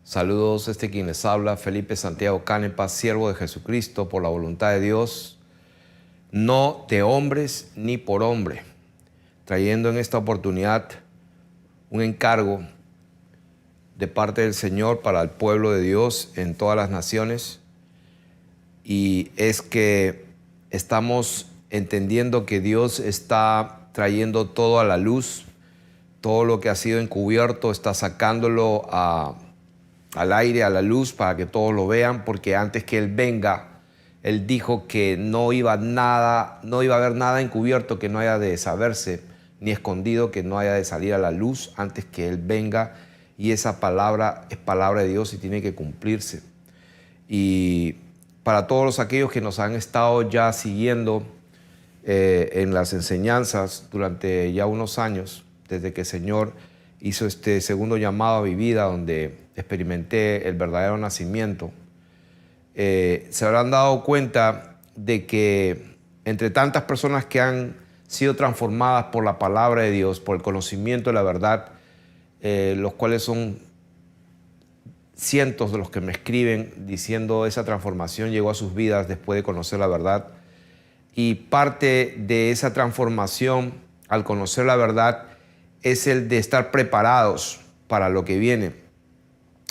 Saludos, quien les habla, Felipe Santiago Canepa, siervo de Jesucristo por la voluntad de Dios, no de hombres ni por hombre, trayendo en esta oportunidad un encargo de parte del Señor para el pueblo de Dios en todas las naciones, y es que estamos entendiendo que Dios está trayendo todo a la luz, todo lo que ha sido encubierto está sacándolo al aire, a la luz, para que todos lo vean, porque antes que Él venga, Él dijo que no iba a haber nada encubierto que no haya de saberse, ni escondido que no haya de salir a la luz antes que Él venga, y esa palabra es palabra de Dios y tiene que cumplirse. Y para todos aquellos que nos han estado ya siguiendo en las enseñanzas durante ya unos años, desde que el Señor hizo este segundo llamado a mi vida, donde experimenté el verdadero nacimiento, se habrán dado cuenta de que entre tantas personas que han sido transformadas por la palabra de Dios, por el conocimiento de la verdad, los cuales son cientos de los que me escriben diciendo esa transformación llegó a sus vidas después de conocer la verdad, y parte de esa transformación al conocer la verdad es el de estar preparados para lo que viene.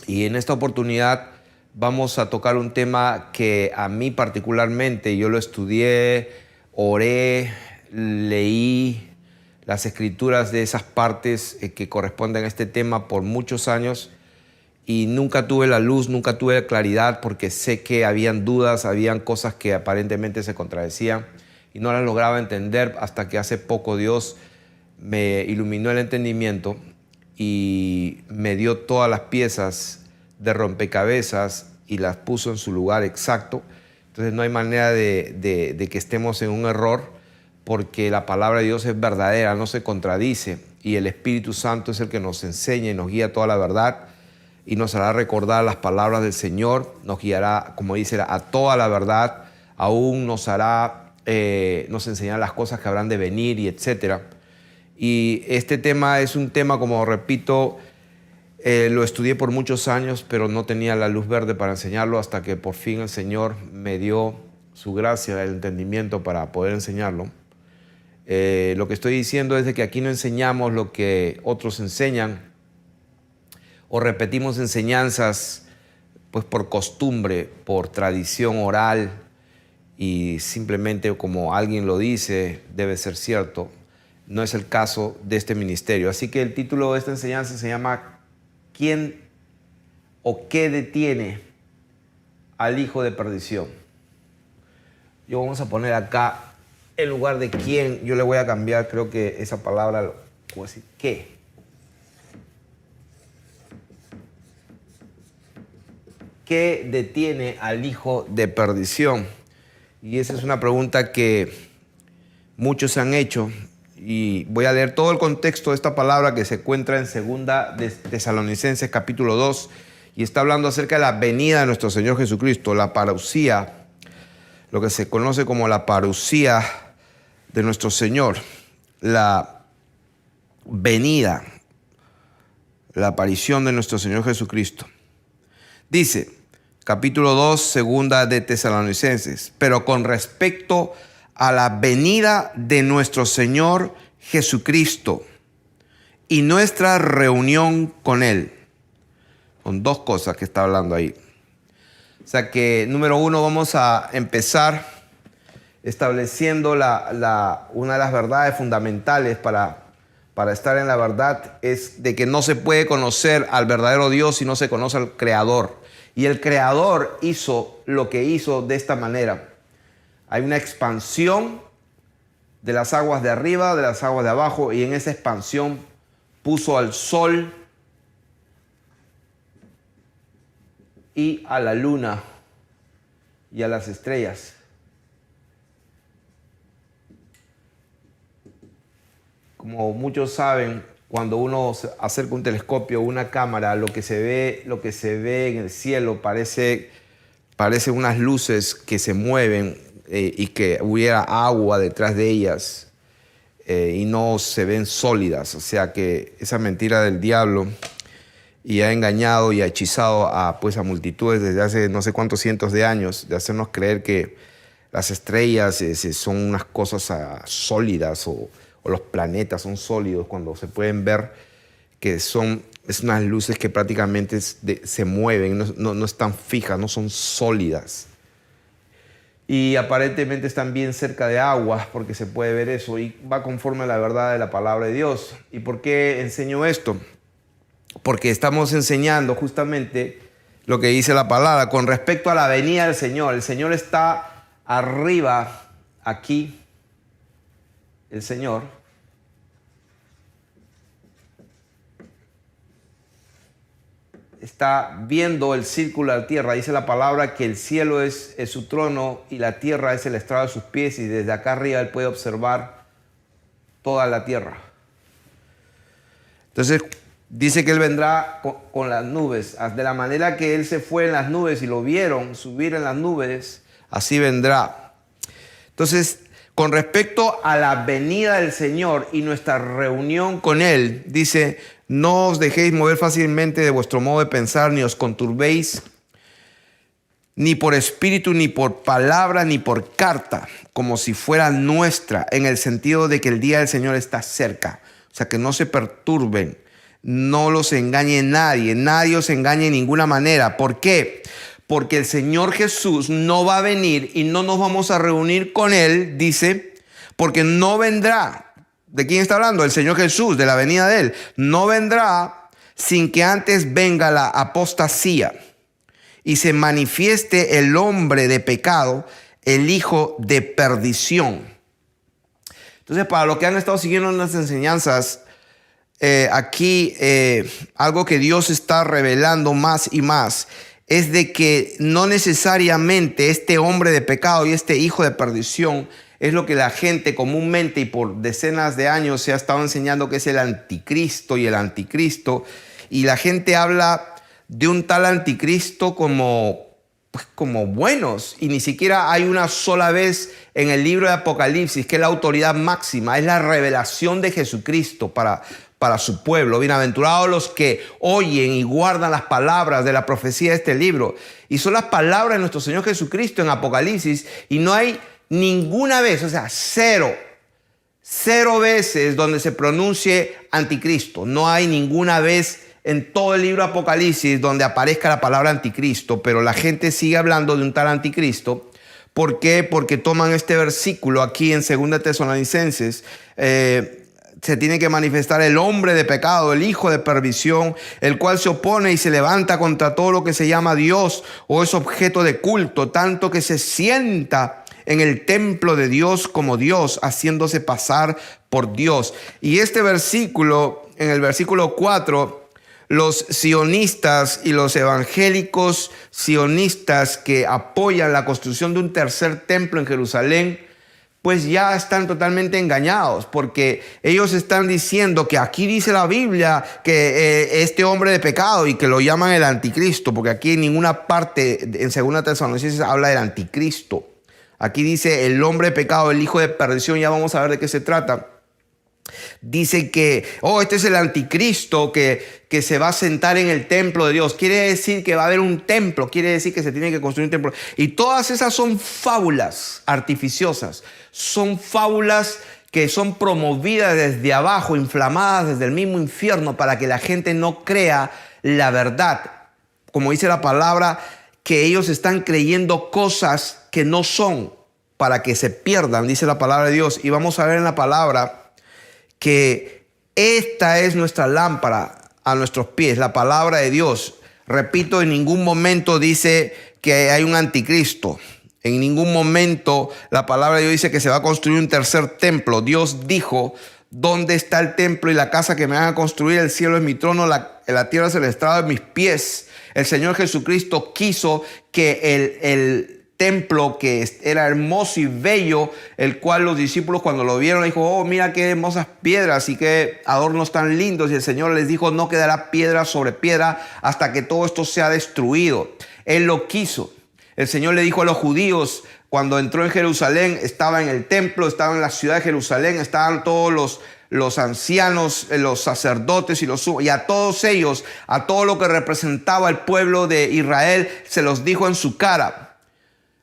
Y en esta oportunidad vamos a tocar un tema que a mí particularmente, yo lo estudié, oré, leí las escrituras de esas partes que corresponden a este tema por muchos años, y nunca tuve la luz, nunca tuve la claridad, porque sé que habían dudas, habían cosas que aparentemente se contradecían y no las lograba entender hasta que hace poco Dios me iluminó el entendimiento y me dio todas las piezas de rompecabezas y las puso en su lugar exacto. Entonces no hay manera de que estemos en un error, porque la palabra de Dios es verdadera, no se contradice, y el Espíritu Santo es el que nos enseña y nos guía toda la verdad y nos hará recordar las palabras del Señor, nos guiará, como dice, a toda la verdad, aún nos enseñará las cosas que habrán de venir y etcétera. Y este tema es un tema, como repito, lo estudié por muchos años, pero no tenía la luz verde para enseñarlo hasta que por fin el Señor me dio su gracia, el entendimiento para poder enseñarlo. Lo que estoy diciendo es de que aquí no enseñamos lo que otros enseñan o repetimos enseñanzas pues por costumbre, por tradición oral, y simplemente como alguien lo dice, debe ser cierto. No es el caso de este ministerio. Así que el título de esta enseñanza se llama ¿Quién o qué detiene al hijo de perdición? Yo vamos a poner acá, en lugar de quién, yo le voy a cambiar, creo que esa palabra, voy a decir qué. ¿Qué detiene al hijo de perdición? Y esa es una pregunta que muchos se han hecho. Y voy a leer todo el contexto de esta palabra que se encuentra en 2 de Tesalonicenses capítulo 2, y está hablando acerca de la venida de nuestro Señor Jesucristo, la parusía, lo que se conoce como la parusía de nuestro Señor, la venida, la aparición de nuestro Señor Jesucristo. Dice, capítulo 2, 2 de Tesalonicenses, pero con respecto a la venida de nuestro Señor Jesucristo y nuestra reunión con Él. Son dos cosas que está hablando ahí. O sea que, número uno, vamos a empezar estableciendo una de las verdades fundamentales para estar en la verdad, es de que no se puede conocer al verdadero Dios si no se conoce al Creador. Y el Creador hizo lo que hizo de esta manera. Hay una expansión de las aguas de arriba, de las aguas de abajo, y en esa expansión puso al sol y a la luna y a las estrellas. Como muchos saben, cuando uno acerca un telescopio o una cámara, lo que se ve en el cielo parece unas luces que se mueven, y que hubiera agua detrás de ellas, y no se ven sólidas. O sea que esa mentira del diablo y ha engañado y ha hechizado a multitudes desde hace no sé cuántos cientos de años, de hacernos creer que las estrellas son unas cosas sólidas o los planetas son sólidos, cuando se pueden ver que es unas luces que prácticamente se mueven, no están fijas, no son sólidas. Y aparentemente están bien cerca de agua, porque se puede ver eso, y va conforme a la verdad de la palabra de Dios. ¿Y por qué enseño esto? Porque estamos enseñando justamente lo que dice la palabra con respecto a la venida del Señor. El Señor está arriba, aquí, el Señor. Está viendo el círculo de la tierra. Dice la palabra que el cielo es su trono y la tierra es el estrado de sus pies, y desde acá arriba Él puede observar toda la tierra. Entonces dice que Él vendrá con las nubes. De la manera que Él se fue en las nubes y lo vieron subir en las nubes, así vendrá. Entonces, con respecto a la venida del Señor y nuestra reunión con Él, dice: no os dejéis mover fácilmente de vuestro modo de pensar, ni os conturbéis, ni por espíritu, ni por palabra, ni por carta, como si fuera nuestra, en el sentido de que el día del Señor está cerca. O sea, que no se perturben, no los engañe nadie os engañe de ninguna manera. ¿Por qué? Porque el Señor Jesús no va a venir y no nos vamos a reunir con Él, dice, porque no vendrá. ¿De quién está hablando? El Señor Jesús, de la venida de Él. No vendrá sin que antes venga la apostasía y se manifieste el hombre de pecado, el hijo de perdición. Entonces, para los que han estado siguiendo las enseñanzas, aquí algo que Dios está revelando más y más es de que no necesariamente este hombre de pecado y este hijo de perdición es lo que la gente comúnmente y por decenas de años se ha estado enseñando que es el anticristo y el anticristo. Y la gente habla de un tal anticristo como buenos. Y ni siquiera hay una sola vez en el libro de Apocalipsis, que es la autoridad máxima, es la revelación de Jesucristo para su pueblo. Bienaventurados los que oyen y guardan las palabras de la profecía de este libro. Y son las palabras de nuestro Señor Jesucristo en Apocalipsis, y no hay ninguna vez, o sea, cero veces donde se pronuncie anticristo. No hay ninguna vez en todo el libro de Apocalipsis donde aparezca la palabra anticristo, pero la gente sigue hablando de un tal anticristo. ¿Por qué? Porque toman este versículo aquí en 2 Tesalonicenses. Se tiene que manifestar el hombre de pecado, el hijo de perdición, el cual se opone y se levanta contra todo lo que se llama Dios o es objeto de culto, tanto que se sienta en el templo de Dios como Dios, haciéndose pasar por Dios. Y este versículo, en el versículo 4, los sionistas y los evangélicos sionistas que apoyan la construcción de un tercer templo en Jerusalén, pues ya están totalmente engañados, porque ellos están diciendo que aquí dice la Biblia que este hombre de pecado, y que lo llaman el anticristo, porque aquí en ninguna parte en 2 Tesalonicenses habla del anticristo. Aquí dice el hombre de pecado, el hijo de perdición. Ya vamos a ver de qué se trata. Dice que, este es el anticristo que se va a sentar en el templo de Dios. Quiere decir que va a haber un templo, quiere decir que se tiene que construir un templo. Y todas esas son fábulas artificiosas, son fábulas que son promovidas desde abajo, inflamadas desde el mismo infierno, para que la gente no crea la verdad. Como dice la palabra, que ellos están creyendo cosas que no son, para que se pierdan, dice la palabra de Dios. Y vamos a ver en la palabra que esta es nuestra lámpara a nuestros pies, la palabra de Dios. Repito, en ningún momento dice que hay un anticristo. En ningún momento la palabra de Dios dice que se va a construir un tercer templo. Dios dijo: ¿dónde está el templo y la casa que me van a construir? El cielo es mi trono, la tierra es el estrado de mis pies. El Señor Jesucristo quiso que el templo, que era hermoso y bello, el cual los discípulos cuando lo vieron dijo: mira qué hermosas piedras y qué adornos tan lindos. Y el Señor les dijo: no quedará piedra sobre piedra hasta que todo esto sea destruido. Él lo quiso. El Señor le dijo a los judíos, cuando entró en Jerusalén, estaba en el templo, estaba en la ciudad de Jerusalén, estaban todos los ancianos, los sacerdotes y a todos ellos, a todo lo que representaba el pueblo de Israel, se los dijo en su cara: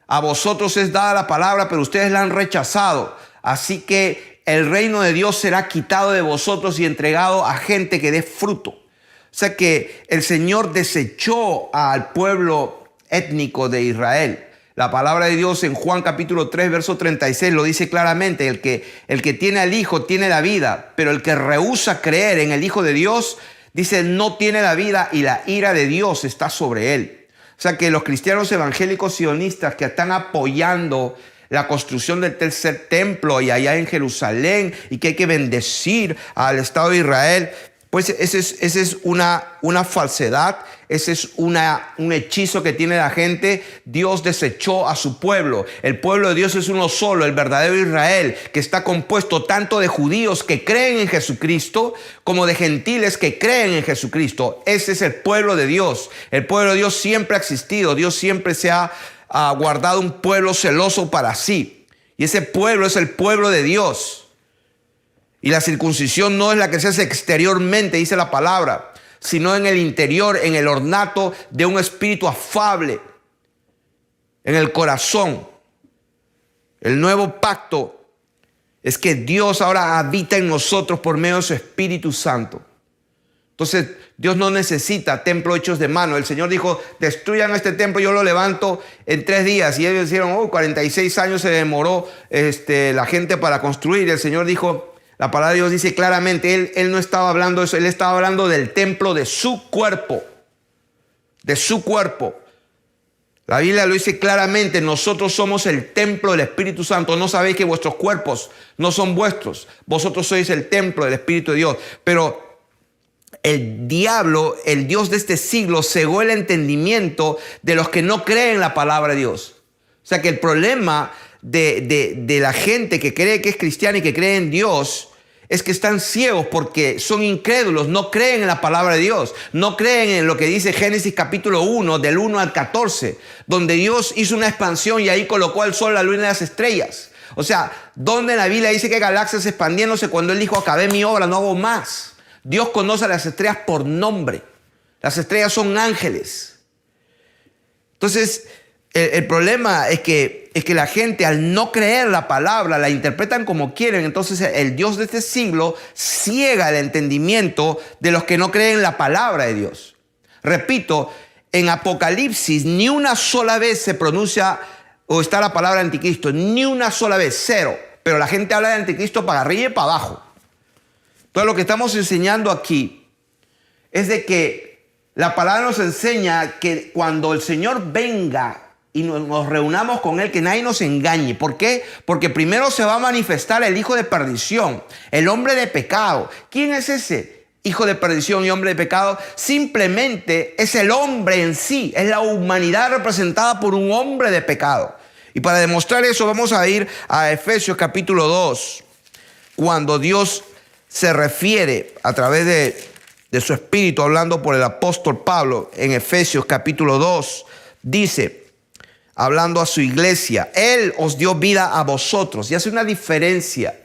a vosotros es dada la palabra, pero ustedes la han rechazado. Así que el reino de Dios será quitado de vosotros y entregado a gente que dé fruto. O sea que el Señor desechó al pueblo étnico de Israel. La palabra de Dios en Juan capítulo 3, verso 36 lo dice claramente: el que tiene al Hijo tiene la vida, pero el que rehúsa creer en el Hijo de Dios, dice, no tiene la vida y la ira de Dios está sobre él. O sea que los cristianos evangélicos sionistas que están apoyando la construcción del tercer templo y allá en Jerusalén, y que hay que bendecir al Estado de Israel, pues ese es una falsedad, ese es un hechizo que tiene la gente. Dios desechó a su pueblo. El pueblo de Dios es uno solo, el verdadero Israel, que está compuesto tanto de judíos que creen en Jesucristo como de gentiles que creen en Jesucristo. Ese es el pueblo de Dios. El pueblo de Dios siempre ha existido. Dios siempre se ha guardado un pueblo celoso para sí. Y ese pueblo es el pueblo de Dios. Y la circuncisión no es la que se hace exteriormente, dice la palabra, sino en el interior, en el ornato de un espíritu afable, en el corazón. El nuevo pacto es que Dios ahora habita en nosotros por medio de su Espíritu Santo. Entonces, Dios no necesita templos hechos de mano. El Señor dijo: destruyan este templo, yo lo levanto en 3 días. Y ellos dijeron: 46 años se demoró la gente para construir. El Señor dijo, la palabra de Dios dice claramente, Él no estaba hablando de eso, Él estaba hablando del templo de su cuerpo. De su cuerpo. La Biblia lo dice claramente: nosotros somos el templo del Espíritu Santo. ¿No sabéis que vuestros cuerpos no son vuestros? Vosotros sois el templo del Espíritu de Dios. Pero el diablo, el Dios de este siglo, cegó el entendimiento de los que no creen la palabra de Dios. O sea que el problema de la gente que cree que es cristiana y que cree en Dios es que están ciegos porque son incrédulos, no creen en la palabra de Dios, no creen en lo que dice Génesis capítulo 1, del 1 al 14, donde Dios hizo una expansión y ahí colocó el sol, la luna y las estrellas. O sea, donde en la Biblia dice que galaxias expandiéndose cuando Él dijo: acabé mi obra, no hago más. Dios conoce a las estrellas por nombre. Las estrellas son ángeles. Entonces, el problema es que la gente, al no creer la palabra, la interpretan como quieren. Entonces el Dios de este siglo ciega el entendimiento de los que no creen la palabra de Dios. Repito, en Apocalipsis ni una sola vez se pronuncia o está la palabra anticristo. Ni una sola vez, 0. Pero la gente habla de anticristo para arriba y para abajo. Entonces lo que estamos enseñando aquí es de que la palabra nos enseña que cuando el Señor venga y nos reunamos con Él, que nadie nos engañe. ¿Por qué? Porque primero se va a manifestar el hijo de perdición, el hombre de pecado. ¿Quién es ese hijo de perdición y hombre de pecado? Simplemente es el hombre en sí, es la humanidad representada por un hombre de pecado. Y para demostrar eso vamos a ir a Efesios capítulo 2, cuando Dios se refiere a través de su Espíritu, hablando por el apóstol Pablo en Efesios capítulo 2, dice, hablando a su iglesia: Él os dio vida a vosotros. Y hace una diferencia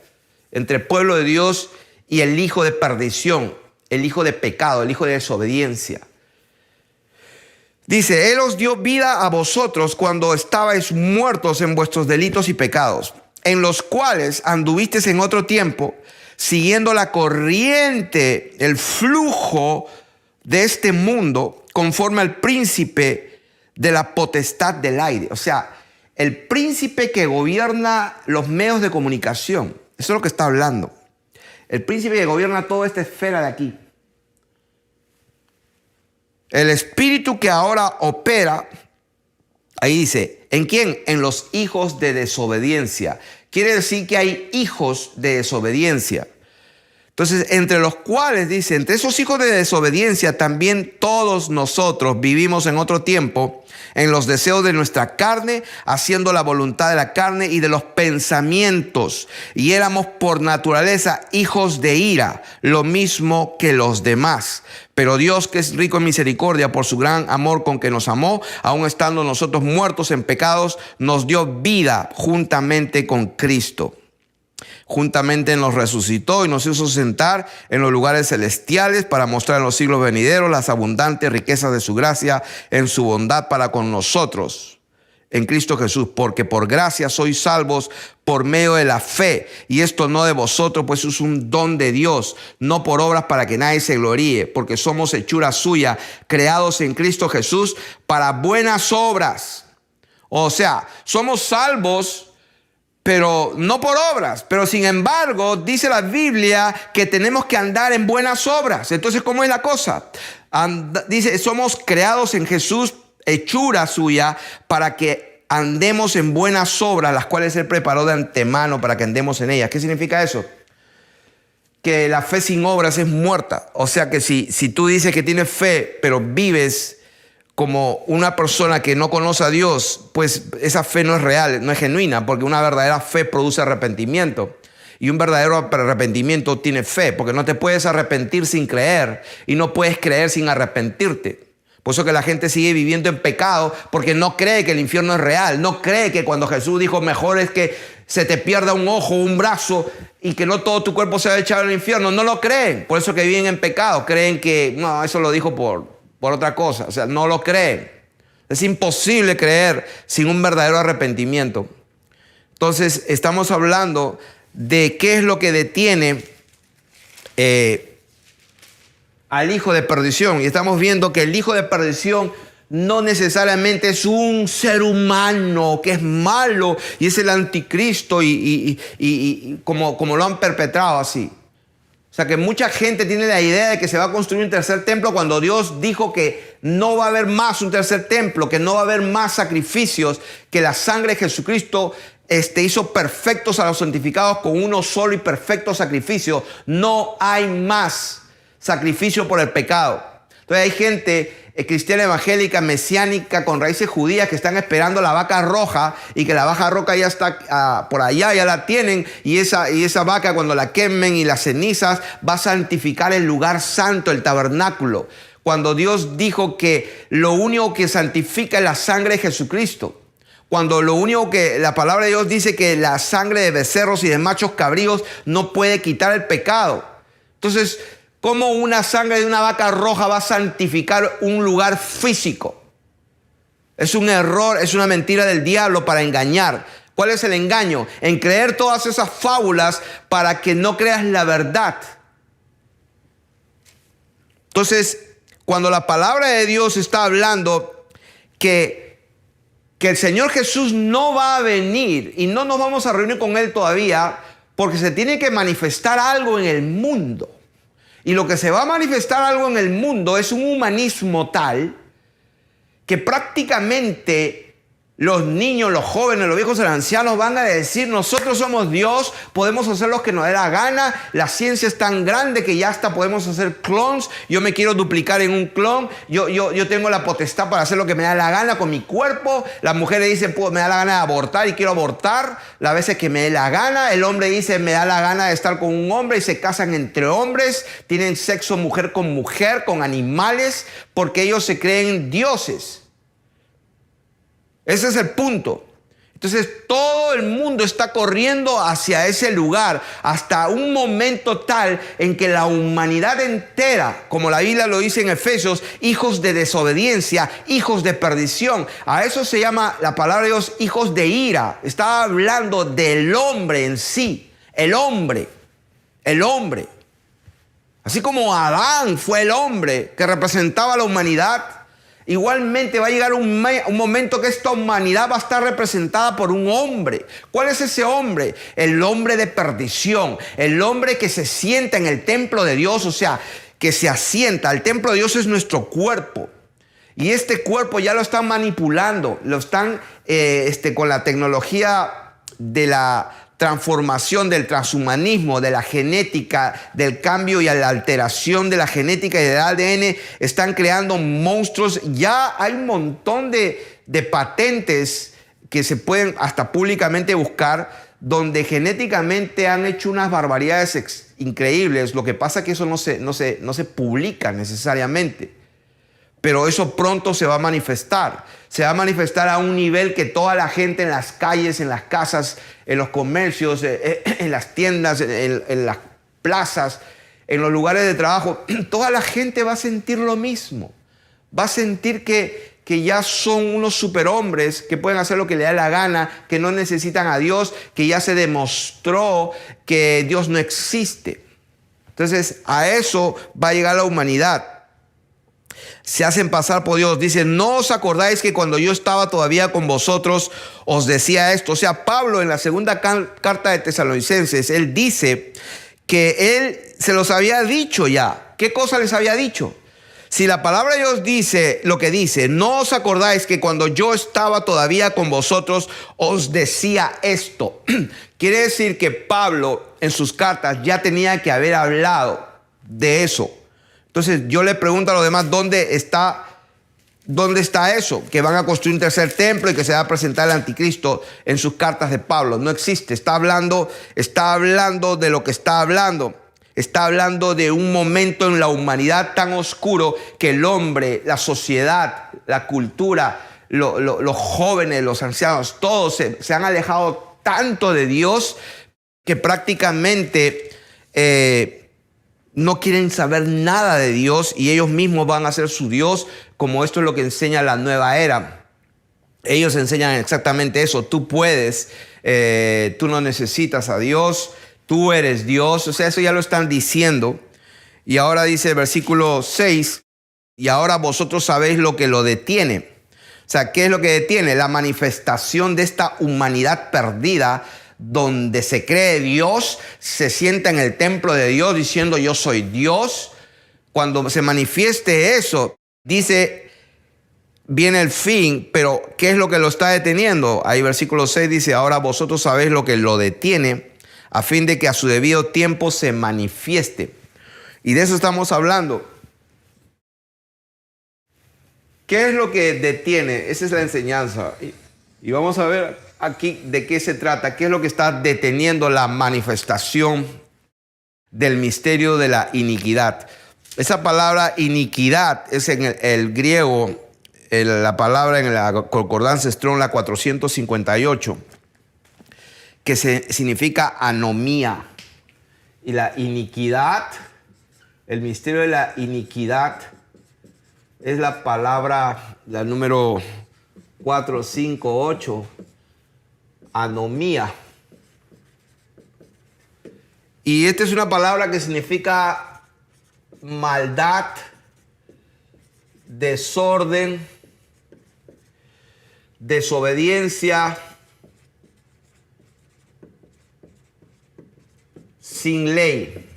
entre el pueblo de Dios y el hijo de perdición, el hijo de pecado, el hijo de desobediencia. Dice: Él os dio vida a vosotros cuando estabais muertos en vuestros delitos y pecados, en los cuales anduvisteis en otro tiempo, siguiendo la corriente, el flujo de este mundo, conforme al príncipe de la potestad del aire. O sea, el príncipe que gobierna los medios de comunicación. Eso es lo que está hablando. El príncipe que gobierna toda esta esfera de aquí. El espíritu que ahora opera, ahí dice, ¿en quién? En los hijos de desobediencia. Quiere decir que hay hijos de desobediencia. Entonces, entre los cuales dice, entre esos hijos de desobediencia también todos nosotros vivimos en otro tiempo, en los deseos de nuestra carne, haciendo la voluntad de la carne y de los pensamientos. Y éramos por naturaleza hijos de ira, lo mismo que los demás. Pero Dios, que es rico en misericordia, por su gran amor con que nos amó, aun estando nosotros muertos en pecados, nos dio vida juntamente con Cristo. Juntamente nos resucitó y nos hizo sentar en los lugares celestiales para mostrar en los siglos venideros las abundantes riquezas de su gracia en su bondad para con nosotros en Cristo Jesús, porque por gracia sois salvos por medio de la fe, y esto no de vosotros, pues es un don de Dios, no por obras para que nadie se gloríe, porque somos hechura suya, creados en Cristo Jesús para buenas obras. O sea, somos salvos, pero no por obras. Pero sin embargo, dice la Biblia que tenemos que andar en buenas obras. Entonces, ¿cómo es la cosa? Dice, somos creados en Jesús, hechura suya, para que andemos en buenas obras, las cuales Él preparó de antemano para que andemos en ellas. ¿Qué significa eso? Que la fe sin obras es muerta. O sea que si tú dices que tienes fe, pero vives como una persona que no conoce a Dios, pues esa fe no es real, no es genuina, porque una verdadera fe produce arrepentimiento. Y un verdadero arrepentimiento tiene fe, porque no te puedes arrepentir sin creer y no puedes creer sin arrepentirte. Por eso que la gente sigue viviendo en pecado, porque no cree que el infierno es real, no cree que cuando Jesús dijo mejor es que se te pierda un ojo, un brazo y que no todo tu cuerpo sea echado al infierno, no lo creen. Por eso que viven en pecado, creen que no, eso lo dijo por otra cosa, o sea, no lo creen. Es imposible creer sin un verdadero arrepentimiento. Entonces, estamos hablando de qué es lo que detiene al hijo de perdición. Y estamos viendo que el hijo de perdición no necesariamente es un ser humano que es malo y es el anticristo y como lo han perpetrado así. O sea que mucha gente tiene la idea de que se va a construir un tercer templo cuando Dios dijo que no va a haber más un tercer templo, que no va a haber más sacrificios, que la sangre de Jesucristo hizo perfectos a los santificados con uno solo y perfecto sacrificio. No hay más sacrificio por el pecado. Entonces hay gente cristiana evangélica, mesiánica, con raíces judías que están esperando la vaca roja y que la vaca roja ya está por allá, ya la tienen y esa vaca cuando la quemen y las cenizas va a santificar el lugar santo, el tabernáculo. Cuando Dios dijo que lo único que santifica es la sangre de Jesucristo. Cuando lo único que la palabra de Dios dice que la sangre de becerros y de machos cabríos no puede quitar el pecado. Entonces, ¿cómo una sangre de una vaca roja va a santificar un lugar físico? Es un error, es una mentira del diablo para engañar. ¿Cuál es el engaño? En creer todas esas fábulas para que no creas la verdad. Entonces, cuando la palabra de Dios está hablando que el Señor Jesús no va a venir y no nos vamos a reunir con Él todavía porque se tiene que manifestar algo en el mundo. Y lo que se va a manifestar algo en el mundo es un humanismo tal que prácticamente los niños, los jóvenes, los viejos y los ancianos van a decir: nosotros somos Dios, podemos hacer lo que nos dé la gana, la ciencia es tan grande que ya hasta podemos hacer clones, yo me quiero duplicar en un clon, yo tengo la potestad para hacer lo que me da la gana con mi cuerpo. La mujer le dice: me da la gana de abortar y quiero abortar las veces que me dé la gana. El hombre dice: me da la gana de estar con un hombre, y se casan entre hombres, tienen sexo mujer, con animales, porque ellos se creen dioses. Ese es el punto. Entonces todo el mundo está corriendo hacia ese lugar hasta un momento tal en que la humanidad entera, como la Biblia lo dice en Efesios, hijos de desobediencia, hijos de perdición. A eso se llama la palabra de Dios hijos de ira. Está hablando del hombre en sí, el hombre. Así como Adán fue el hombre que representaba a la humanidad, igualmente va a llegar un momento que esta humanidad va a estar representada por un hombre. ¿Cuál es ese hombre? El hombre de perdición, el hombre que se sienta en el templo de Dios, o sea, que se asienta. El templo de Dios es nuestro cuerpo. Y este cuerpo ya lo están manipulando, lo están con la tecnología de la transformación, del transhumanismo, de la genética, del cambio y la alteración de la genética y del ADN, están creando monstruos. Ya hay un montón de patentes que se pueden hasta públicamente buscar, donde genéticamente han hecho unas barbaridades increíbles. Lo que pasa es que eso no se publica necesariamente. pero eso pronto se va a manifestar. Se va a manifestar a un nivel que toda la gente en las calles, en las casas, en los comercios, en las tiendas, en las plazas, en los lugares de trabajo, toda la gente va a sentir lo mismo. Va a sentir que ya son unos superhombres, que pueden hacer lo que les da la gana, que no necesitan a Dios, que ya se demostró que Dios no existe. Entonces, a eso va a llegar la humanidad. Se hacen pasar por Dios. Dice, ¿no os acordáis que cuando yo estaba todavía con vosotros os decía esto? O sea, Pablo en la segunda carta de Tesalonicenses, él dice que él se los había dicho ya. ¿Qué cosa les había dicho? Si la palabra de Dios dice lo que dice, ¿no os acordáis que cuando yo estaba todavía con vosotros os decía esto? Quiere decir que Pablo en sus cartas ya tenía que haber hablado de eso. Entonces yo le pregunto a los demás, ¿dónde está eso? Que van a construir un tercer templo y que se va a presentar el anticristo en sus cartas de Pablo. No existe. Está hablando de lo que está hablando. Está hablando de un momento en la humanidad tan oscuro que el hombre, la sociedad, la cultura, los jóvenes, los ancianos, todos se han alejado tanto de Dios que prácticamente no quieren saber nada de Dios y ellos mismos van a ser su Dios, como esto es lo que enseña la nueva era. Ellos enseñan exactamente eso. Tú puedes, tú no necesitas a Dios, tú eres Dios. O sea, eso ya lo están diciendo. Y ahora dice el versículo 6, y ahora vosotros sabéis lo que lo detiene. O sea, ¿qué es lo que detiene? La manifestación de esta humanidad perdida, donde se cree Dios, se sienta en el templo de Dios diciendo yo soy Dios. Cuando se manifieste eso, dice, viene el fin, pero ¿qué es lo que lo está deteniendo? Ahí versículo 6 dice, ahora vosotros sabéis lo que lo detiene, a fin de que a su debido tiempo se manifieste. Y de eso estamos hablando. ¿Qué es lo que detiene? Esa es la enseñanza. Y vamos a ver aquí de qué se trata, qué es lo que está deteniendo la manifestación del misterio de la iniquidad. Esa palabra iniquidad es en el griego, la palabra en la concordancia Strong, la 458, que significa anomía. Y la iniquidad, el misterio de la iniquidad, es la palabra, la número 458, anomía. Y esta es una palabra que significa maldad, desorden, desobediencia, sin ley.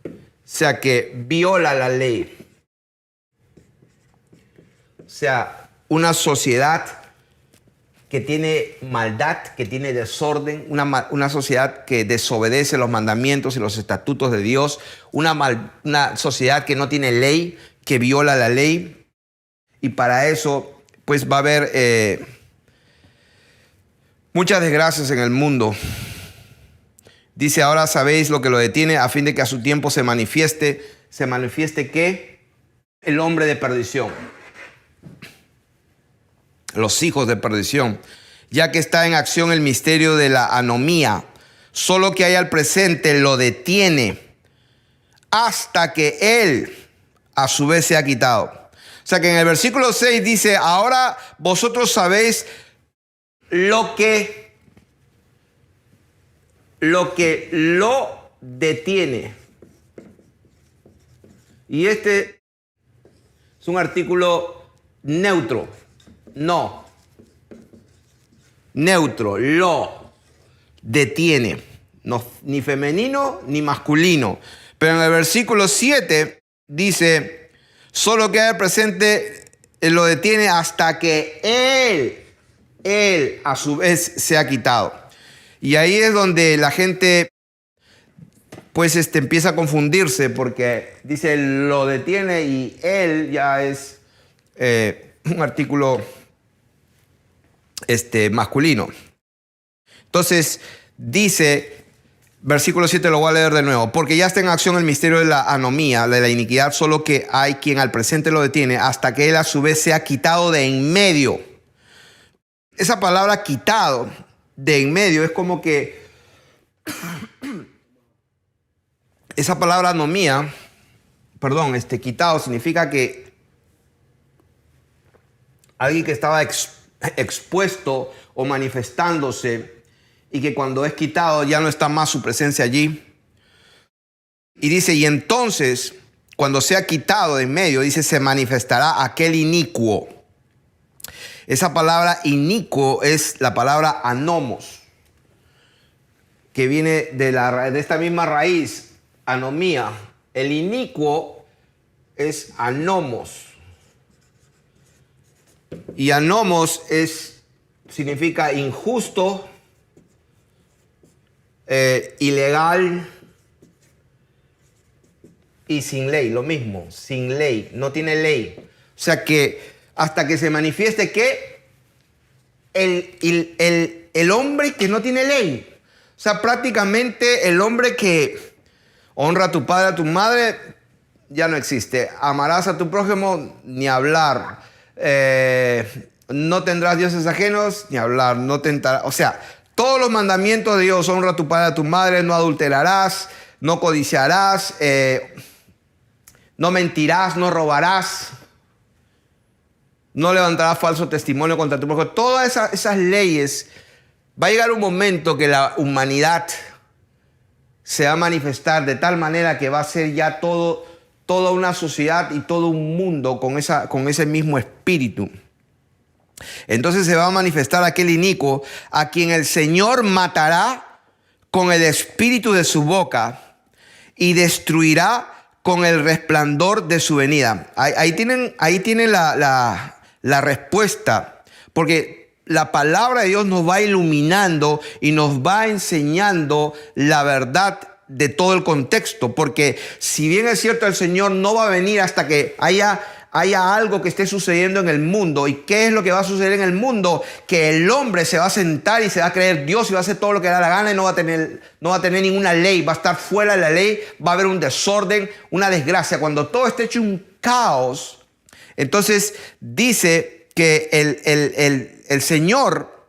O sea, que viola la ley. O sea, una sociedad que tiene maldad, que tiene desorden, una sociedad que desobedece los mandamientos y los estatutos de Dios, una sociedad que no tiene ley, que viola la ley. Y para eso, pues va a haber muchas desgracias en el mundo. Dice, ahora sabéis lo que lo detiene, a fin de que a su tiempo se manifieste ¿qué? El hombre de perdición. Los hijos de perdición, ya que está en acción el misterio de la anomía. Solo que hay al presente lo detiene hasta que él a su vez se ha quitado. O sea que en el versículo 6 dice, ahora vosotros sabéis lo que lo detiene. Y este es un artículo neutro. No. Neutro. Lo detiene. No, ni femenino ni masculino. Pero en el versículo 7 dice, solo que hay presente lo detiene hasta que él a su vez se ha quitado. Y ahí es donde la gente pues empieza a confundirse, porque dice lo detiene y él ya es un artículo masculino. Entonces dice, Versículo 7 lo voy a leer de nuevo. Porque ya está en acción el misterio de la anomía, de la iniquidad, solo que hay quien al presente lo detiene hasta que él a su vez sea quitado de en medio. Esa palabra quitado de en medio es como que esa palabra anomía, quitado significa que alguien que estaba expuesto o manifestándose y que cuando es quitado ya no está más su presencia allí. Y dice, y entonces, cuando sea quitado de en medio, dice, se manifestará aquel inicuo. Esa palabra inicuo es la palabra anomos, que viene de esta misma raíz, anomía. El inicuo es anomos. Y anomos significa injusto, ilegal y sin ley, lo mismo, sin ley, no tiene ley. O sea que hasta que se manifieste que el hombre que no tiene ley, o sea, prácticamente el hombre que honra a tu padre, a tu madre, ya no existe. Amarás a tu prójimo, ni hablar. No tendrás dioses ajenos, ni hablar. No tentarás. O sea, todos los mandamientos de Dios, honra a tu padre, a tu madre, no adulterarás, no codiciarás, no mentirás, no robarás, no levantarás falso testimonio contra tu prójimo. Todas esas leyes, va a llegar un momento que la humanidad se va a manifestar de tal manera que va a ser ya toda una sociedad y todo un mundo con ese mismo espíritu. Entonces se va a manifestar aquel inicuo a quien el Señor matará con el espíritu de su boca y destruirá con el resplandor de su venida. Ahí tienen la respuesta, porque la palabra de Dios nos va iluminando y nos va enseñando la verdad de todo el contexto, porque si bien es cierto, el Señor no va a venir hasta que haya algo que esté sucediendo en el mundo. ¿Y qué es lo que va a suceder en el mundo? Que el hombre se va a sentar y se va a creer Dios y va a hacer todo lo que da la gana y no va a tener ninguna ley, va a estar fuera de la ley, va a haber un desorden, una desgracia. Cuando todo esté hecho un caos, entonces dice que el Señor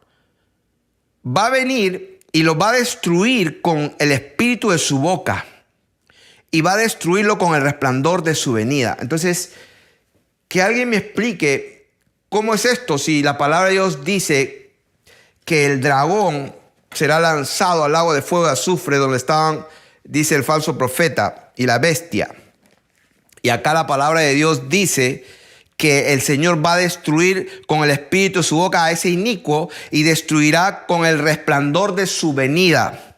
va a venir y lo va a destruir con el espíritu de su boca y va a destruirlo con el resplandor de su venida. Entonces, que alguien me explique cómo es esto, si la palabra de Dios dice que el dragón será lanzado al lago de fuego de azufre donde estaban, dice el falso profeta, y la bestia. Y acá la palabra de Dios dice que el Señor va a destruir con el espíritu de su boca a ese inicuo y destruirá con el resplandor de su venida.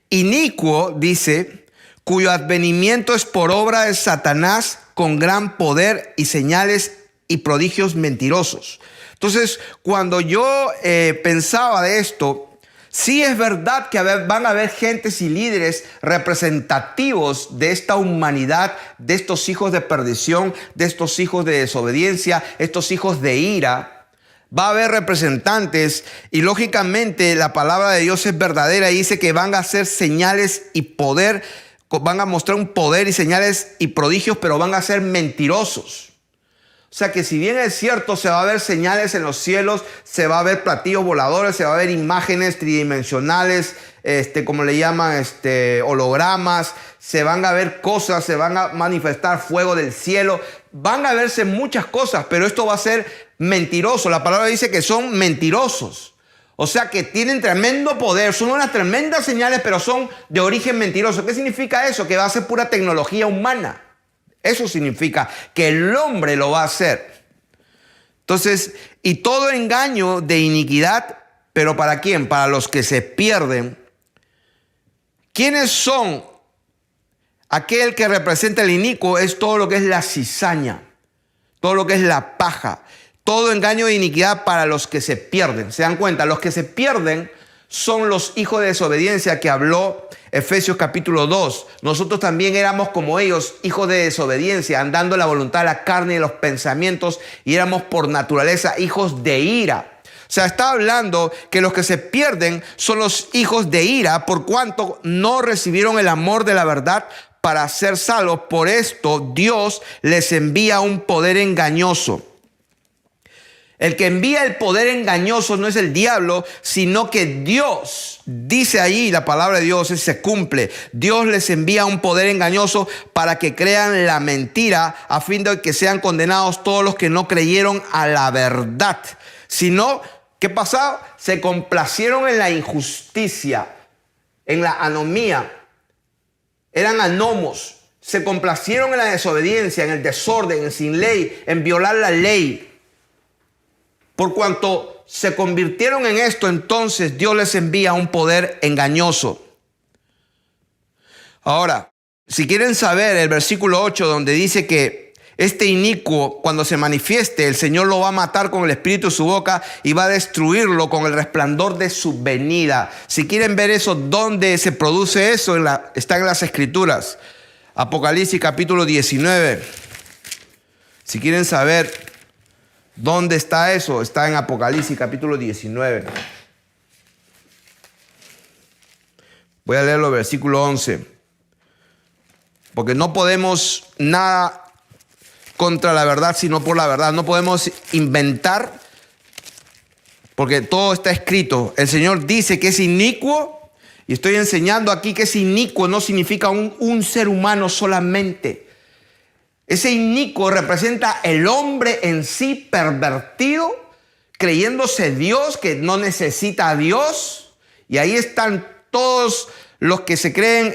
Inicuo, dice, cuyo advenimiento es por obra de Satanás con gran poder y señales y prodigios mentirosos. Entonces, cuando yo pensaba de esto, sí es verdad que van a haber gentes y líderes representativos de esta humanidad, de estos hijos de perdición, de estos hijos de desobediencia, estos hijos de ira. Va a haber representantes y lógicamente la palabra de Dios es verdadera y dice que van a hacer señales y poder, van a mostrar un poder y señales y prodigios, pero van a ser mentirosos. O sea que si bien es cierto, se va a ver señales en los cielos, se va a ver platillos voladores, se va a ver imágenes tridimensionales, como le llaman, hologramas, se van a ver cosas, se van a manifestar fuego del cielo, van a verse muchas cosas, pero esto va a ser mentiroso. La palabra dice que son mentirosos. O sea que tienen tremendo poder, son unas tremendas señales, pero son de origen mentiroso. ¿Qué significa eso? Que va a ser pura tecnología humana. Eso significa que el hombre lo va a hacer. Entonces, y todo engaño de iniquidad, ¿pero para quién? Para los que se pierden. ¿Quiénes son? Aquel que representa el inicuo es todo lo que es la cizaña, todo lo que es la paja, todo engaño de iniquidad para los que se pierden. ¿Se dan cuenta? Los que se pierden son los hijos de desobediencia que habló Efesios capítulo 2. Nosotros también éramos como ellos, hijos de desobediencia, andando en la voluntad de la carne y de los pensamientos, y éramos por naturaleza hijos de ira. sea, está hablando que los que se pierden son los hijos de ira, por cuanto no recibieron el amor de la verdad para ser salvos. Por esto Dios les envía un poder engañoso. El que envía el poder engañoso no es el diablo, sino que Dios, dice ahí la palabra de Dios, se cumple. Dios les envía un poder engañoso para que crean la mentira, a fin de que sean condenados todos los que no creyeron a la verdad. Sino, ¿qué pasaba? Se complacieron en la injusticia, en la anomía. Eran anomos. Se complacieron en la desobediencia, en el desorden, en sin ley, en violar la ley. Por cuanto se convirtieron en esto, entonces Dios les envía un poder engañoso. Ahora, si quieren saber el versículo 8, donde dice que este inicuo, cuando se manifieste, el Señor lo va a matar con el espíritu de su boca y va a destruirlo con el resplandor de su venida. Si quieren ver eso, ¿dónde se produce eso? Está en las Escrituras. Apocalipsis capítulo 19. Si quieren saber ¿dónde está eso? Está en Apocalipsis capítulo 19. Voy a leer el versículo 11. Porque no podemos nada contra la verdad, sino por la verdad. No podemos inventar, porque todo está escrito. El Señor dice que es inicuo, y estoy enseñando aquí que es inicuo no significa un ser humano solamente. Ese inicuo representa el hombre en sí pervertido, creyéndose Dios, que no necesita a Dios. Y ahí están todos los que se creen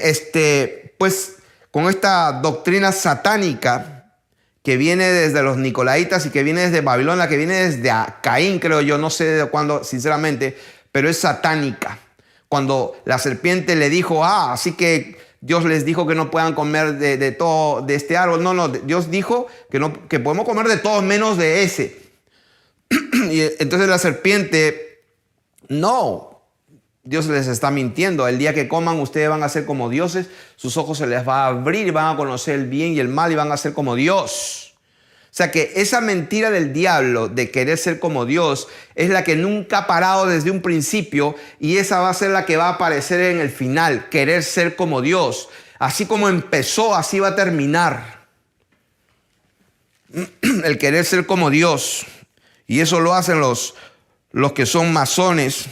pues con esta doctrina satánica que viene desde los nicolaitas y que viene desde Babilonia, que viene desde Caín, creo yo, no sé de cuándo, sinceramente, pero es satánica. Cuando la serpiente le dijo, así que Dios les dijo que no puedan comer de todo, de este árbol. No, Dios dijo que podemos comer de todos menos de ese. Y entonces la serpiente, no, Dios les está mintiendo. El día que coman, ustedes van a ser como dioses, sus ojos se les va a abrir y van a conocer el bien y el mal y van a ser como Dios. O sea que esa mentira del diablo de querer ser como Dios es la que nunca ha parado desde un principio, y esa va a ser la que va a aparecer en el final, querer ser como Dios. Así como empezó, así va a terminar. El querer ser como Dios. Y eso lo hacen los que son masones,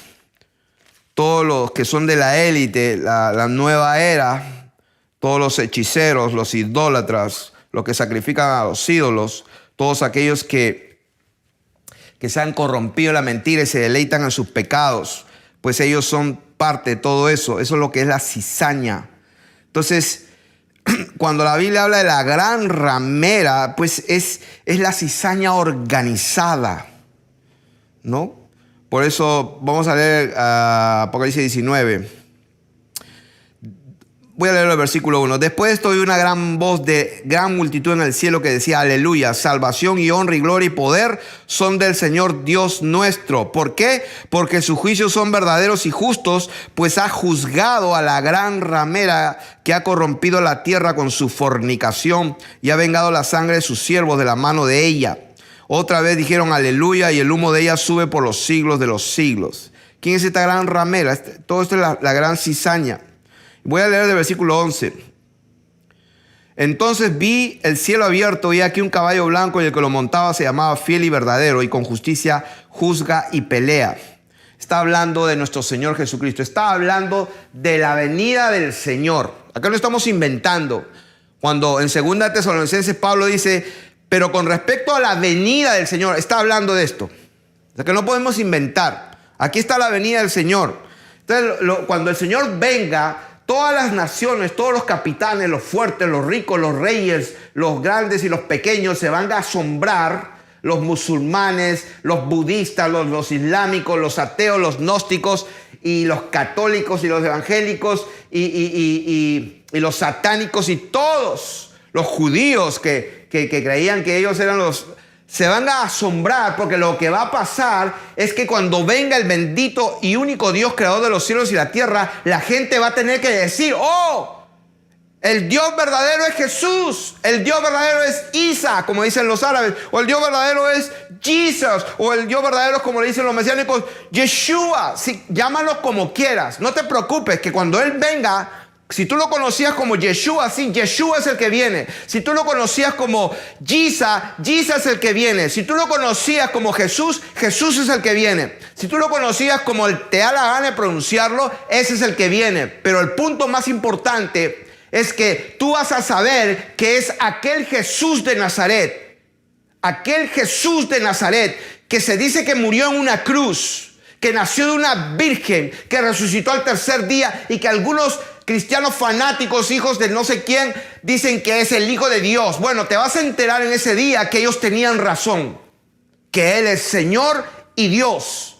todos los que son de la élite, la nueva era, todos los hechiceros, los idólatras, los que sacrifican a los ídolos, todos aquellos que se han corrompido en la mentira y se deleitan en sus pecados, pues ellos son parte de todo eso. Eso es lo que es la cizaña. Entonces, cuando la Biblia habla de la gran ramera, pues es la cizaña organizada, ¿no? Por eso vamos a leer Apocalipsis 19. Voy a leer el versículo 1. Después de esto oí una gran voz de gran multitud en el cielo que decía: aleluya, salvación y honra y gloria y poder son del Señor Dios nuestro. ¿Por qué? Porque sus juicios son verdaderos y justos, pues ha juzgado a la gran ramera que ha corrompido la tierra con su fornicación y ha vengado la sangre de sus siervos de la mano de ella. Otra vez dijeron aleluya, y el humo de ella sube por los siglos de los siglos. ¿Quién es esta gran ramera? Todo esto es la gran cizaña. Voy a leer del versículo 11. Entonces vi el cielo abierto y aquí un caballo blanco, y el que lo montaba se llamaba Fiel y Verdadero, y con justicia juzga y pelea. Está hablando de nuestro Señor Jesucristo. Está hablando de la venida del Señor. Acá no estamos inventando. Cuando en 2 Tesalonicenses Pablo dice, pero con respecto a la venida del Señor, está hablando de esto. O sea que no podemos inventar. Aquí está la venida del Señor. Entonces, cuando el Señor venga, todas las naciones, todos los capitanes, los fuertes, los ricos, los reyes, los grandes y los pequeños se van a asombrar. Los musulmanes, los budistas, los islámicos, los ateos, los gnósticos y los católicos y los evangélicos y los satánicos y todos los judíos que creían que ellos eran los... Se van a asombrar, porque lo que va a pasar es que cuando venga el bendito y único Dios, creador de los cielos y la tierra, la gente va a tener que decir, El Dios verdadero es Jesús. El Dios verdadero es Isa, como dicen los árabes. O el Dios verdadero es Jesus. O el Dios verdadero es, como le dicen los mesiánicos, Yeshua. Sí, llámalo como quieras. No te preocupes que cuando Él venga, si tú lo conocías como Yeshua, sí, Yeshua es el que viene. Si tú lo conocías como Jesus es el que viene. Si tú lo conocías como Jesús, Jesús es el que viene. Si tú lo conocías como te da la gana de pronunciarlo, ese es el que viene. Pero el punto más importante es que tú vas a saber que es aquel Jesús de Nazaret. Aquel Jesús de Nazaret que se dice que murió en una cruz, que nació de una virgen, que resucitó al tercer día y que algunos cristianos fanáticos, hijos de no sé quién, dicen que es el Hijo de Dios. Bueno, te vas a enterar en ese día que ellos tenían razón, que Él es Señor y Dios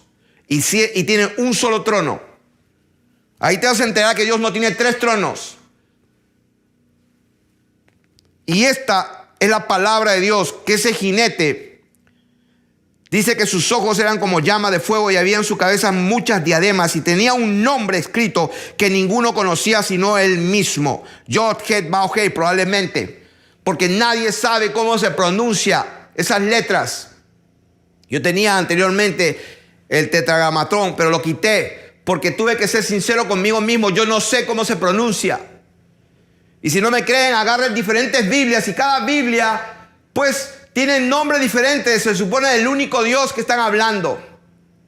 y tiene un solo trono. Ahí te vas a enterar que Dios no tiene 3 tronos. Y esta es la palabra de Dios, que ese jinete dice que sus ojos eran como llama de fuego y había en su cabeza muchas diademas y tenía un nombre escrito que ninguno conocía sino él mismo. Yod, Het, Vav, Hei, probablemente, porque nadie sabe cómo se pronuncia esas letras. Yo tenía anteriormente el tetragramatón, pero lo quité porque tuve que ser sincero conmigo mismo. Yo no sé cómo se pronuncia. Y si no me creen, agarren diferentes Biblias y cada Biblia, pues, tiene nombres diferentes. Se supone el único Dios que están hablando.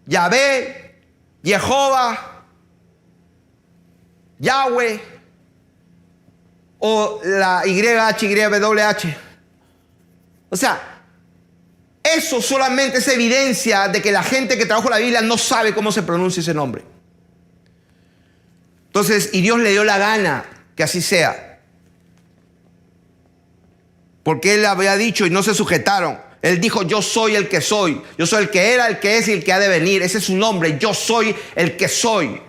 Yahvé, Jehová, Yahweh o la YHWH. O sea, eso solamente es evidencia de que la gente que trabaja la Biblia no sabe cómo se pronuncia ese nombre. Entonces, y Dios le dio la gana que así sea. Porque Él había dicho y no se sujetaron. Él dijo, yo soy el que soy. Yo soy el que era, el que es y el que ha de venir. Ese es su nombre. Yo soy el que soy.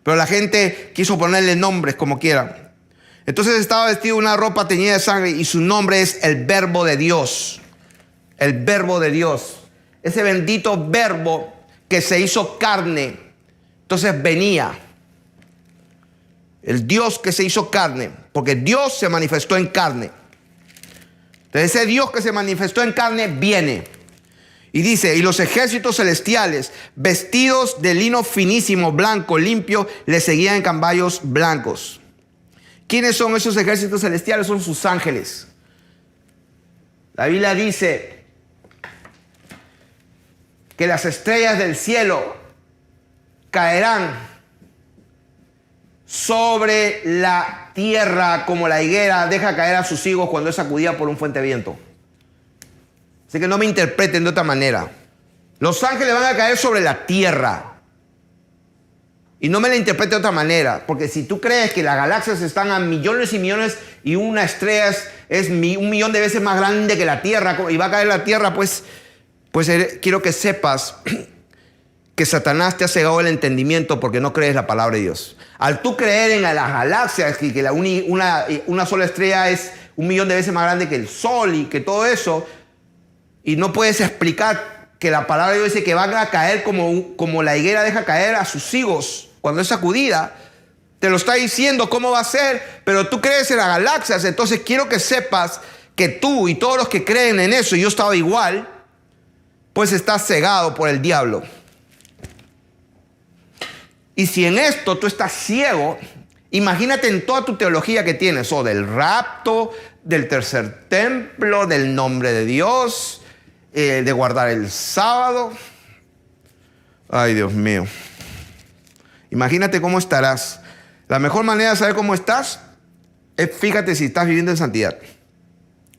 Pero la gente quiso ponerle nombres como quieran. Entonces estaba vestido una ropa teñida de sangre y su nombre es el Verbo de Dios. El Verbo de Dios. Ese bendito Verbo que se hizo carne. Entonces venía. El Dios que se hizo carne. Porque Dios se manifestó en carne. Entonces ese Dios que se manifestó en carne viene. Y dice, y los ejércitos celestiales, vestidos de lino finísimo, blanco, limpio, le seguían en caballos blancos. ¿Quiénes son esos ejércitos celestiales? Son sus ángeles. La Biblia dice que las estrellas del cielo caerán sobre la tierra como la higuera deja caer a sus higos cuando es sacudida por un fuerte viento. Así que no me interpreten de otra manera. Los ángeles van a caer sobre la tierra. Y no me la interprete de otra manera. Porque si tú crees que las galaxias están a millones y millones y una estrella es 1.000.000 de veces más grande que la tierra y va a caer la tierra, pues quiero que sepas que Satanás te ha cegado el entendimiento porque no crees la palabra de Dios. Al tú creer en las galaxias y que una sola estrella es 1.000.000 de veces más grande que el sol y que todo eso, y no puedes explicar que la palabra de Dios dice que van a caer como la higuera deja caer a sus higos cuando es sacudida, te lo está diciendo cómo va a ser, pero tú crees en las galaxias. Entonces quiero que sepas que tú y todos los que creen en eso, y yo estaba igual, pues estás cegado por el diablo. Y si en esto tú estás ciego, imagínate en toda tu teología que tienes, o del rapto, del tercer templo, del nombre de Dios, de guardar el sábado. Ay, Dios mío. Imagínate cómo estarás. La mejor manera de saber cómo estás es fíjate si estás viviendo en santidad.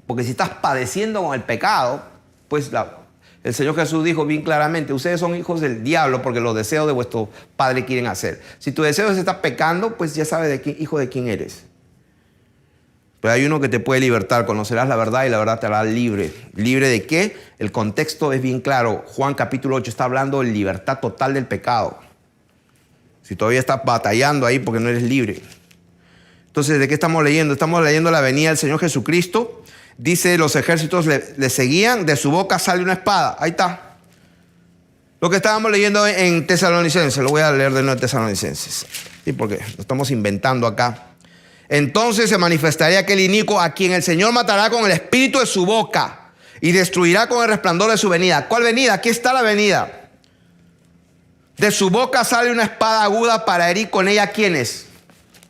Porque si estás padeciendo con el pecado, pues el Señor Jesús dijo bien claramente, ustedes son hijos del diablo porque los deseos de vuestro padre quieren hacer. Si tu deseo es estar pecando, pues ya sabes hijo de quién eres. Pero hay uno que te puede libertar, conocerás la verdad y la verdad te hará libre. ¿Libre de qué? El contexto es bien claro. Juan capítulo 8 está hablando de libertad total del pecado. Si todavía estás batallando ahí porque no eres libre. Entonces, ¿de qué estamos leyendo? Estamos leyendo la venida del Señor Jesucristo. Dice, los ejércitos le seguían, de su boca sale una espada. Ahí está. Lo que estábamos leyendo en Tesalonicenses. Lo voy a leer de nuevo en Tesalonicenses. Sí, porque lo estamos inventando acá. Entonces se manifestaría aquel inicuo a quien el Señor matará con el espíritu de su boca y destruirá con el resplandor de su venida. ¿Cuál venida? Aquí está la venida. De su boca sale una espada aguda para herir con ella, ¿a quiénes?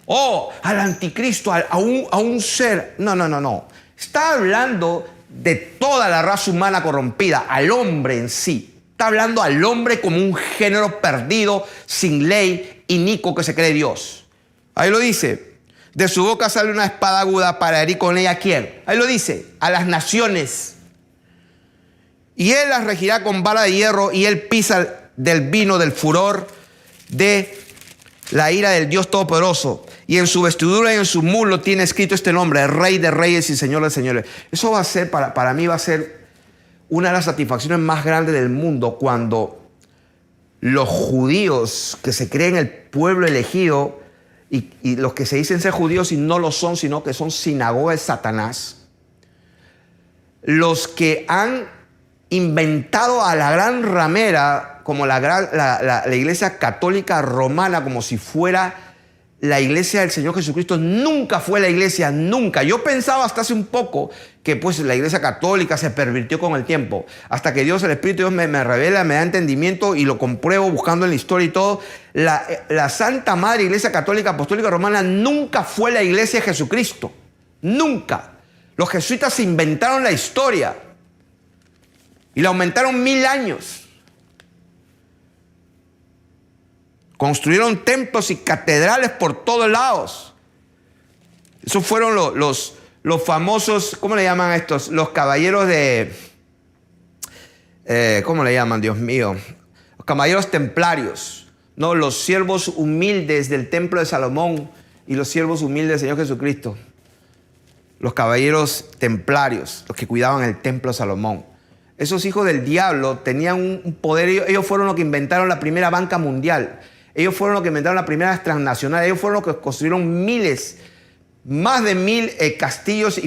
Oh, al anticristo, a un ser. No. Está hablando de toda la raza humana corrompida, al hombre en sí. Está hablando al hombre como un género perdido, sin ley, inicuo que se cree Dios. Ahí lo dice. De su boca sale una espada aguda para herir con ella, ¿a quién? Ahí lo dice, a las naciones. Y él las regirá con vara de hierro, y él pisa del vino del furor de la ira del Dios Todopoderoso. Y en su vestidura y en su muslo tiene escrito este nombre: Rey de Reyes y Señor de Señores. Eso va a ser, para mí va a ser una de las satisfacciones más grandes del mundo, cuando los judíos que se creen el pueblo elegido y los que se dicen ser judíos y no lo son, sino que son sinagoga de Satanás, los que han inventado a la gran ramera como la iglesia católica romana, como si fuera la iglesia del Señor Jesucristo. Nunca fue la iglesia, nunca. Yo pensaba hasta hace un poco que pues la iglesia católica se pervirtió con el tiempo, hasta que Dios, el Espíritu de Dios me revela, me da entendimiento y lo compruebo buscando en la historia y todo. La Santa Madre Iglesia Católica Apostólica Romana nunca fue la iglesia de Jesucristo, nunca. Los jesuitas se inventaron la historia y la aumentaron 1000 años. Construyeron templos y catedrales por todos lados. Esos fueron los famosos, ¿cómo le llaman a estos? Los caballeros de... ¿cómo le llaman, Dios mío? Los caballeros templarios, ¿no? Los siervos humildes del templo de Salomón y los siervos humildes del Señor Jesucristo. Los caballeros templarios, los que cuidaban el templo de Salomón. Esos hijos del diablo tenían un poder. Ellos fueron los que inventaron la primera banca mundial. Ellos fueron los que inventaron la primera transnacional. Ellos fueron los que construyeron más de 1000 castillos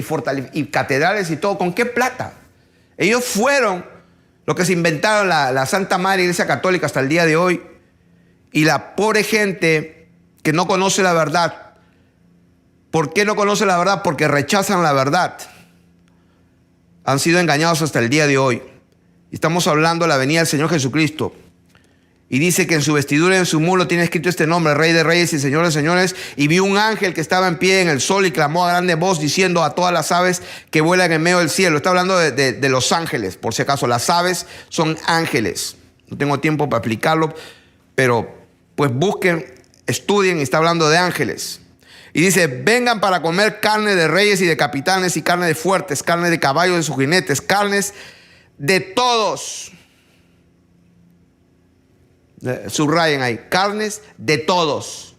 y catedrales y todo. ¿Con qué plata? Ellos fueron los que se inventaron la Santa Madre Iglesia Católica hasta el día de hoy. Y la pobre gente que no conoce la verdad. ¿Por qué no conoce la verdad? Porque rechazan la verdad. Han sido engañados hasta el día de hoy. Estamos hablando de la venida del Señor Jesucristo. Y dice que en su vestidura y en su muslo tiene escrito este nombre: Rey de Reyes y Señor de Señores. Y vi un ángel que estaba en pie en el sol y clamó a grande voz diciendo a todas las aves que vuelan en medio del cielo. Está hablando de los ángeles, por si acaso. Las aves son ángeles. No tengo tiempo para explicarlo, pero pues busquen, estudien, y está hablando de ángeles. Y dice: vengan para comer carne de reyes y de capitanes, y carne de fuertes, carne de caballos de sus jinetes, carnes de todos. Subrayen ahí: carnes de todos.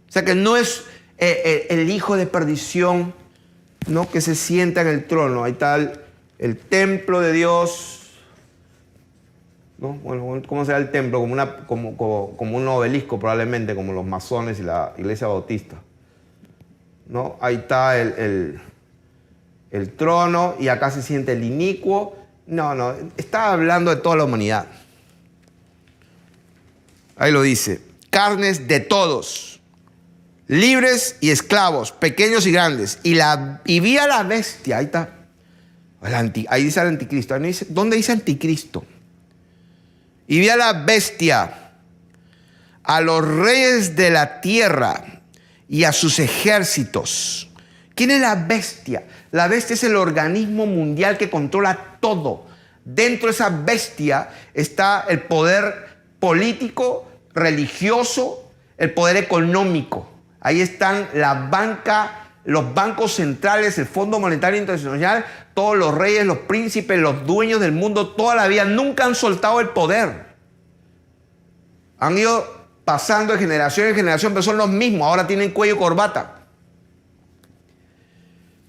O sea que no es el hijo de perdición, no, que se sienta en el trono. Ahí está el templo de Dios, ¿no? Bueno, ¿cómo será el templo? Como un obelisco, probablemente, como los masones y la iglesia bautista, ¿no? Ahí está el trono, y acá se siente el inicuo. No, está hablando de toda la humanidad. Ahí lo dice: carnes de todos, libres y esclavos, pequeños y grandes. Y vi a la bestia. Ahí está. Ahí dice el anticristo. ¿Dónde dice anticristo? Y vi a la bestia, a los reyes de la tierra y a sus ejércitos. ¿Quién es la bestia? La bestia es el organismo mundial que controla todo. Dentro de esa bestia está el poder político, religioso, el poder económico. Ahí están la banca, los bancos centrales, el Fondo Monetario Internacional, todos los reyes, los príncipes, los dueños del mundo, toda la vida nunca han soltado el poder. Han ido pasando de generación en generación, pero son los mismos. Ahora tienen cuello y corbata.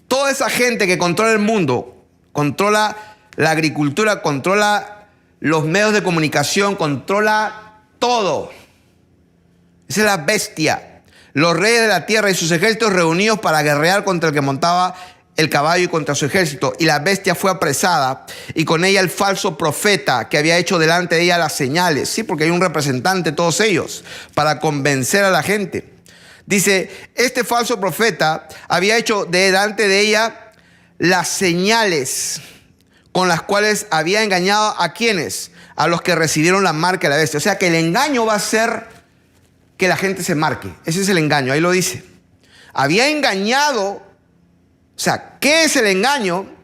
Toda esa gente que controla el mundo, controla la agricultura, controla los medios de comunicación, controla todo. Esa es la bestia. Los reyes de la tierra y sus ejércitos reunidos para guerrear contra el que montaba el caballo y contra su ejército. Y la bestia fue apresada, y con ella el falso profeta que había hecho delante de ella las señales. Sí, porque hay un representante de todos ellos para convencer a la gente. Dice, este falso profeta había hecho delante de ella las señales con las cuales había engañado a quienes, a los que recibieron la marca de la bestia. O sea que el engaño va a ser que la gente se marque. Ese es el engaño, ahí lo dice. Había engañado, o sea, ¿qué es el engaño?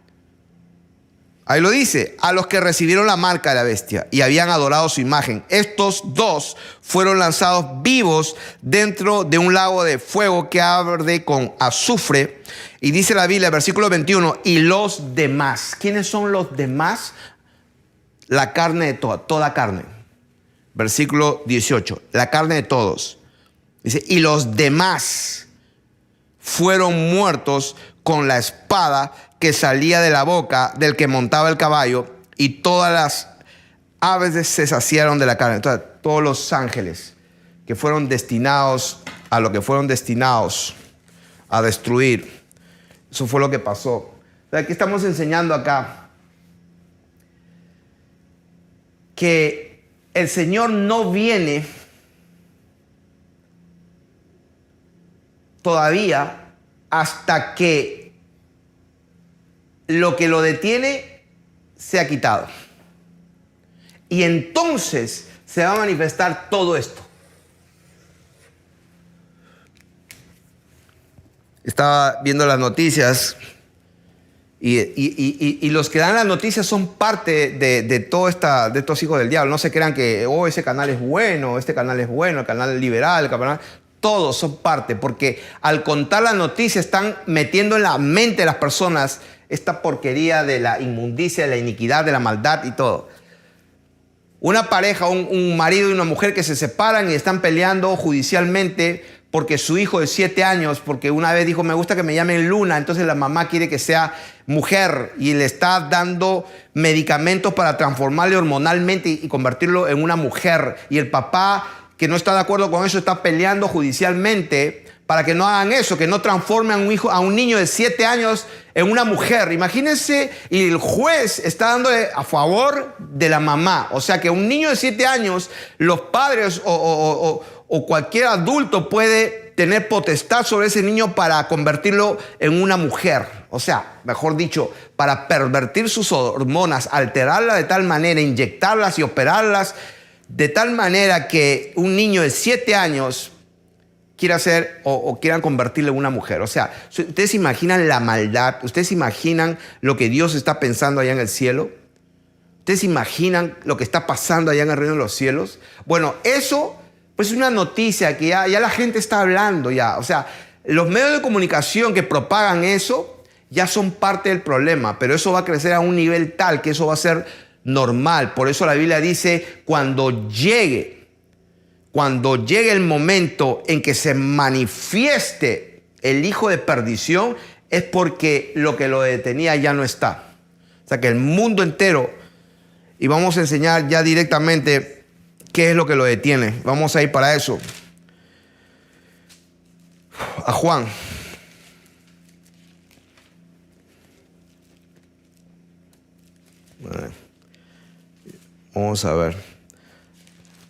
Ahí lo dice, a los que recibieron la marca de la bestia y habían adorado su imagen. Estos dos fueron lanzados vivos dentro de un lago de fuego que arde con azufre. Y dice la Biblia, versículo 21, y los demás. ¿Quiénes son los demás? La carne de toda carne. Versículo 18, la carne de todos. Dice, y los demás fueron muertos con la espada que salía de la boca del que montaba el caballo, y todas las aves se saciaron de la carne. Entonces, todos los ángeles que fueron destinados a lo que fueron destinados a destruir. Eso fue lo que pasó. ¿Qué estamos enseñando acá? Que el Señor no viene todavía hasta que lo que lo detiene se ha quitado. Y entonces se va a manifestar todo esto. Estaba viendo las noticias y los que dan las noticias son parte de estos hijos del diablo. No se crean que ese canal es bueno, este canal es bueno, el canal liberal, el canal... Todos son parte, porque al contar las noticias están metiendo en la mente de las personas esta porquería de la inmundicia, de la iniquidad, de la maldad y todo. Una pareja, un marido y una mujer que se separan y están peleando judicialmente porque su hijo de 7 años, porque una vez dijo, me gusta que me llamen Luna, entonces la mamá quiere que sea mujer y le está dando medicamentos para transformarle hormonalmente y convertirlo en una mujer. Y el papá, que no está de acuerdo con eso, está peleando judicialmente para que no hagan eso, que no transformen a un niño de 7 años en una mujer. Imagínense, y el juez está dando a favor de la mamá. O sea que un niño de 7 años, los padres o cualquier adulto puede tener potestad sobre ese niño para convertirlo en una mujer. O sea, mejor dicho, para pervertir sus hormonas, alterarlas de tal manera, inyectarlas y operarlas de tal manera que un niño de 7 años quiera ser o quieran convertirle en una mujer. O sea, ¿ustedes se imaginan la maldad? ¿Ustedes se imaginan lo que Dios está pensando allá en el cielo? ¿Ustedes se imaginan lo que está pasando allá en el reino de los cielos? Bueno, eso pues es una noticia que ya la gente está hablando ya. O sea, los medios de comunicación que propagan eso ya son parte del problema, pero eso va a crecer a un nivel tal que eso va a ser normal. Por eso la Biblia dice, cuando llegue el momento en que se manifieste el hijo de perdición, es porque lo que lo detenía ya no está. O sea que el mundo entero, y vamos a enseñar ya directamente qué es lo que lo detiene. Vamos a ir para eso. A Juan. Vamos a ver.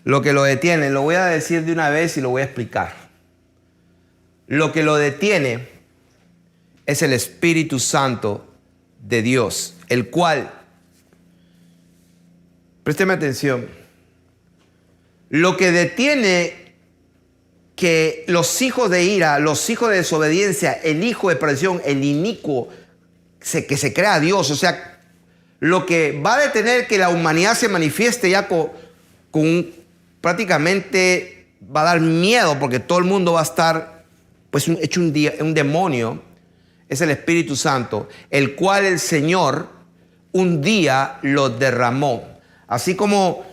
Lo que lo detiene, lo voy a decir de una vez y lo voy a explicar. Lo que lo detiene es el Espíritu Santo de Dios, el cual, présteme atención, lo que detiene que los hijos de ira, los hijos de desobediencia, el hijo de perdición, el inicuo, que se crea Dios, o sea, lo que va a detener que la humanidad se manifieste ya prácticamente va a dar miedo, porque todo el mundo va a estar pues hecho un demonio, es el Espíritu Santo, el cual el Señor un día lo derramó. Así como,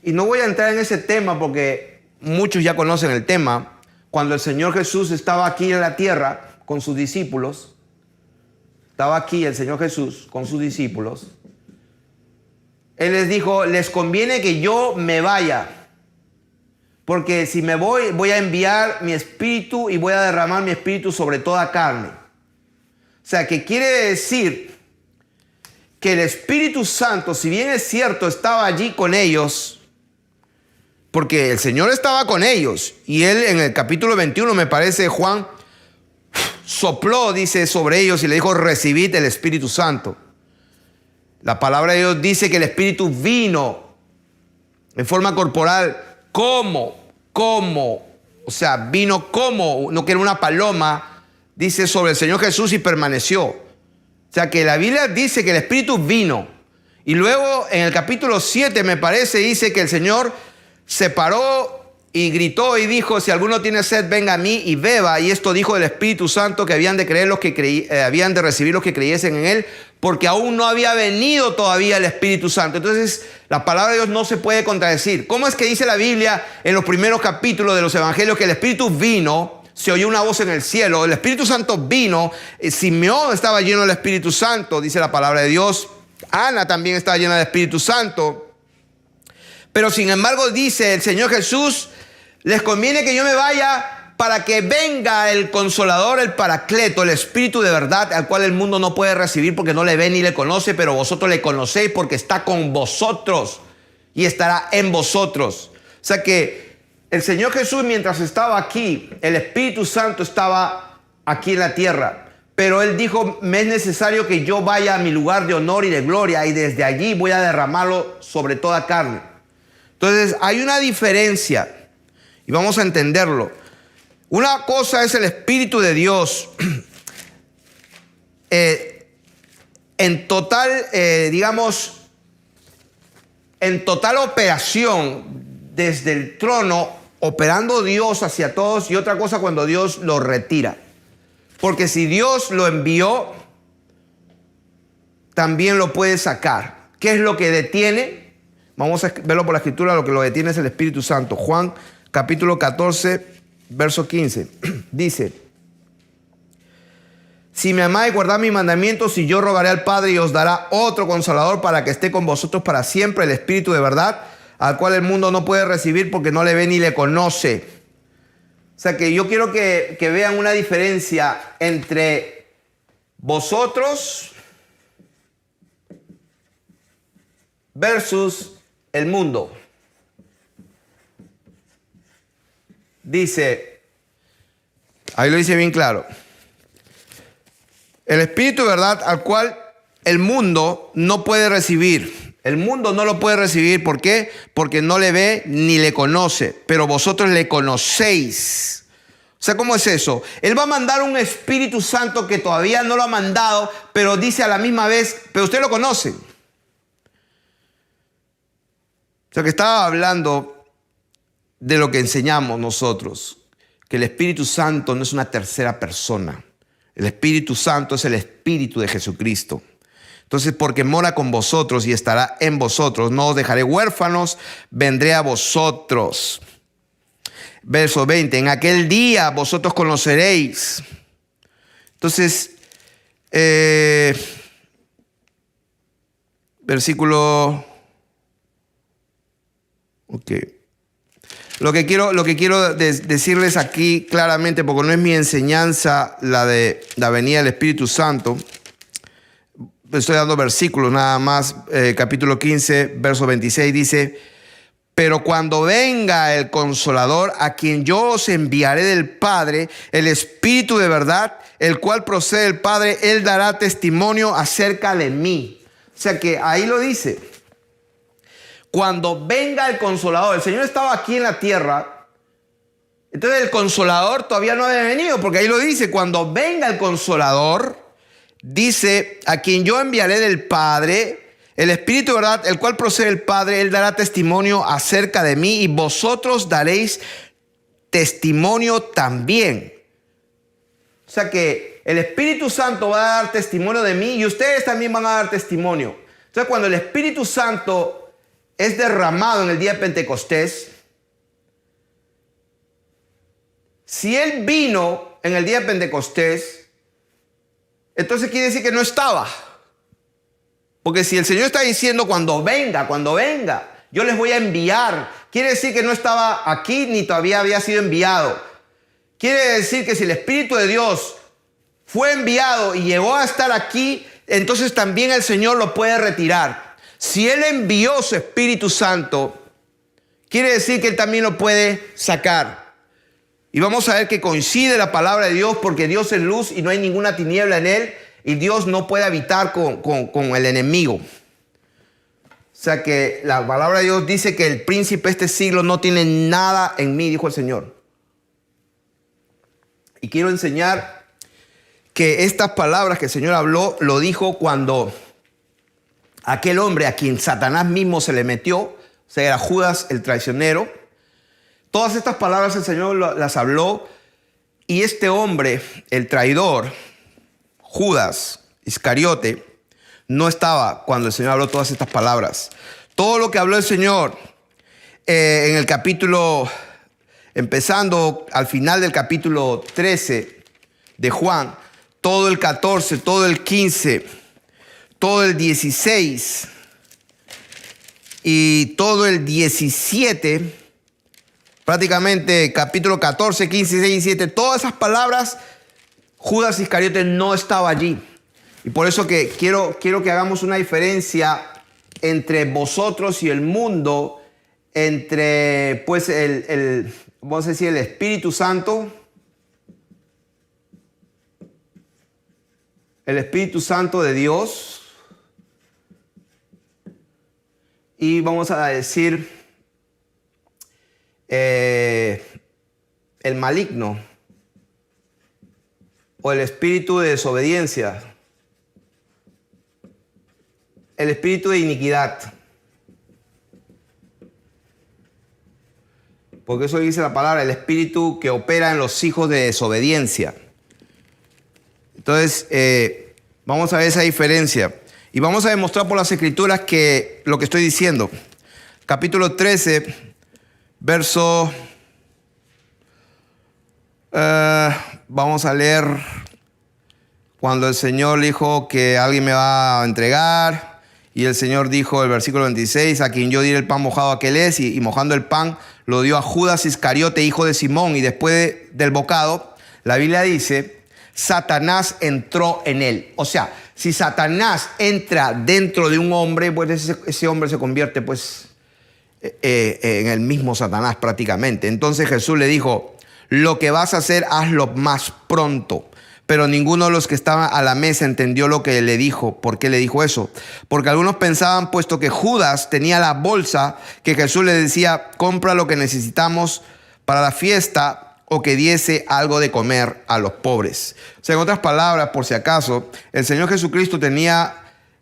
y no voy a entrar en ese tema porque muchos ya conocen el tema, cuando el Señor Jesús estaba aquí en la tierra con sus discípulos, estaba aquí el Señor Jesús con sus discípulos, Él les dijo, les conviene que yo me vaya, porque si me voy, voy a enviar mi espíritu y voy a derramar mi espíritu sobre toda carne. O sea, que quiere decir que el Espíritu Santo, si bien es cierto, estaba allí con ellos, porque el Señor estaba con ellos. Y Él en el capítulo 21, me parece, Juan sopló, dice, sobre ellos y le dijo, recibid el Espíritu Santo. La palabra de Dios dice que el Espíritu vino en forma corporal. ¿Cómo? O sea, vino como, no que era una paloma, dice, sobre el Señor Jesús y permaneció. O sea, que la Biblia dice que el Espíritu vino. Y luego en el capítulo 7, me parece, dice que el Señor se paró y gritó y dijo, si alguno tiene sed, venga a mí y beba. Y esto dijo del Espíritu Santo, que habían de creer los que habían de recibir los que creyesen en Él, porque aún no había venido todavía el Espíritu Santo. Entonces, la palabra de Dios no se puede contradecir. ¿Cómo es que dice la Biblia en los primeros capítulos de los evangelios que el Espíritu vino? Se oyó una voz en el cielo, el Espíritu Santo vino, Simeón estaba lleno del Espíritu Santo, dice la palabra de Dios. Ana también estaba llena del Espíritu Santo. Pero sin embargo dice el Señor Jesús, les conviene que yo me vaya para que venga el Consolador, el Paracleto, el Espíritu de verdad, al cual el mundo no puede recibir porque no le ve ni le conoce, pero vosotros le conocéis porque está con vosotros y estará en vosotros. O sea que el Señor Jesús, mientras estaba aquí, el Espíritu Santo estaba aquí en la tierra. Pero Él dijo, me es necesario que yo vaya a mi lugar de honor y de gloria y desde allí voy a derramarlo sobre toda carne. Entonces hay una diferencia y vamos a entenderlo. Una cosa es el Espíritu de Dios en total, en total operación desde el trono, operando Dios hacia todos, y otra cosa cuando Dios lo retira. Porque si Dios lo envió, también lo puede sacar. ¿Qué es lo que detiene? Vamos a verlo por la Escritura. Lo que lo detiene es el Espíritu Santo. Juan capítulo 14, verso 15. Dice, si me amáis, guardad mis mandamientos, y yo rogaré al Padre y os dará otro Consolador para que esté con vosotros para siempre, el Espíritu de verdad, al cual el mundo no puede recibir porque no le ve ni le conoce. O sea que yo quiero que vean una diferencia entre vosotros versus el mundo. Dice, ahí lo dice bien claro, el Espíritu de verdad al cual el mundo no puede recibir. El mundo no lo puede recibir. ¿Por qué? Porque no le ve ni le conoce, pero vosotros le conocéis. O sea, ¿cómo es eso? Él va a mandar un Espíritu Santo que todavía no lo ha mandado, pero dice a la misma vez, pero usted lo conoce. O sea, que estaba hablando de lo que enseñamos nosotros, que el Espíritu Santo no es una tercera persona. El Espíritu Santo es el Espíritu de Jesucristo. Entonces, porque mora con vosotros y estará en vosotros, no os dejaré huérfanos, vendré a vosotros. Verso 20, en aquel día vosotros conoceréis. Entonces, versículo... Ok. Lo que quiero decirles aquí claramente, porque no es mi enseñanza la de la venida del Espíritu Santo. Estoy dando versículos nada más. Capítulo 15, verso 26 dice, pero cuando venga el Consolador, a quien yo os enviaré del Padre, el Espíritu de verdad, el cual procede del Padre, Él dará testimonio acerca de mí. O sea que ahí lo dice. Cuando venga el Consolador, el Señor estaba aquí en la tierra, entonces el Consolador todavía no había venido, porque ahí lo dice, cuando venga el Consolador, dice, a quien yo enviaré del Padre, el Espíritu de verdad, el cual procede del Padre, Él dará testimonio acerca de mí y vosotros daréis testimonio también. O sea que el Espíritu Santo va a dar testimonio de mí y ustedes también van a dar testimonio. Entonces cuando el Espíritu Santo es derramado en el día de Pentecostés, si Él vino en el día de Pentecostés, entonces quiere decir que no estaba. Porque si el Señor está diciendo cuando venga, yo les voy a enviar, quiere decir que no estaba aquí ni todavía había sido enviado. Quiere decir que si el Espíritu de Dios fue enviado y llegó a estar aquí, entonces también el Señor lo puede retirar. Si Él envió su Espíritu Santo, quiere decir que Él también lo puede sacar. Y vamos a ver que coincide la palabra de Dios, porque Dios es luz y no hay ninguna tiniebla en Él, y Dios no puede habitar con el enemigo. O sea que la palabra de Dios dice que el príncipe de este siglo no tiene nada en mí, dijo el Señor. Y quiero enseñar que estas palabras que el Señor habló, lo dijo cuando aquel hombre a quien Satanás mismo se le metió, o sea, era Judas el traicionero. Todas estas palabras el Señor las habló, y este hombre, el traidor, Judas Iscariote, no estaba cuando el Señor habló todas estas palabras. Todo lo que habló el Señor en el capítulo, empezando al final del capítulo 13 de Juan, todo el 14, todo el 15, todo el 16 y todo el 17, prácticamente capítulo 14, 15, 16 y 17, todas esas palabras, Judas Iscariote no estaba allí. Y por eso que quiero que hagamos una diferencia entre vosotros y el mundo, entre pues vamos a decir, el Espíritu Santo, el Espíritu Santo de Dios, y vamos a decir el maligno o el espíritu de desobediencia, el espíritu de iniquidad. Porque eso dice la palabra, el espíritu que opera en los hijos de desobediencia. Entonces, vamos a ver esa diferencia. Y vamos a demostrar por las Escrituras que lo que estoy diciendo. Capítulo 13, verso... vamos a leer cuando el Señor dijo que alguien me va a entregar. Y el Señor dijo, el versículo 26, a quien yo diré el pan mojado aquel es, y mojando el pan lo dio a Judas Iscariote, hijo de Simón. Y después del bocado, la Biblia dice, Satanás entró en él. O sea, si Satanás entra dentro de un hombre, pues ese hombre se convierte pues en el mismo Satanás prácticamente. Entonces Jesús le dijo, lo que vas a hacer, hazlo más pronto. Pero ninguno de los que estaban a la mesa entendió lo que le dijo. ¿Por qué le dijo eso? Porque algunos pensaban, puesto que Judas tenía la bolsa, que Jesús le decía, compra lo que necesitamos para la fiesta, o que diese algo de comer a los pobres. O sea, en otras palabras, por si acaso, el Señor Jesucristo tenía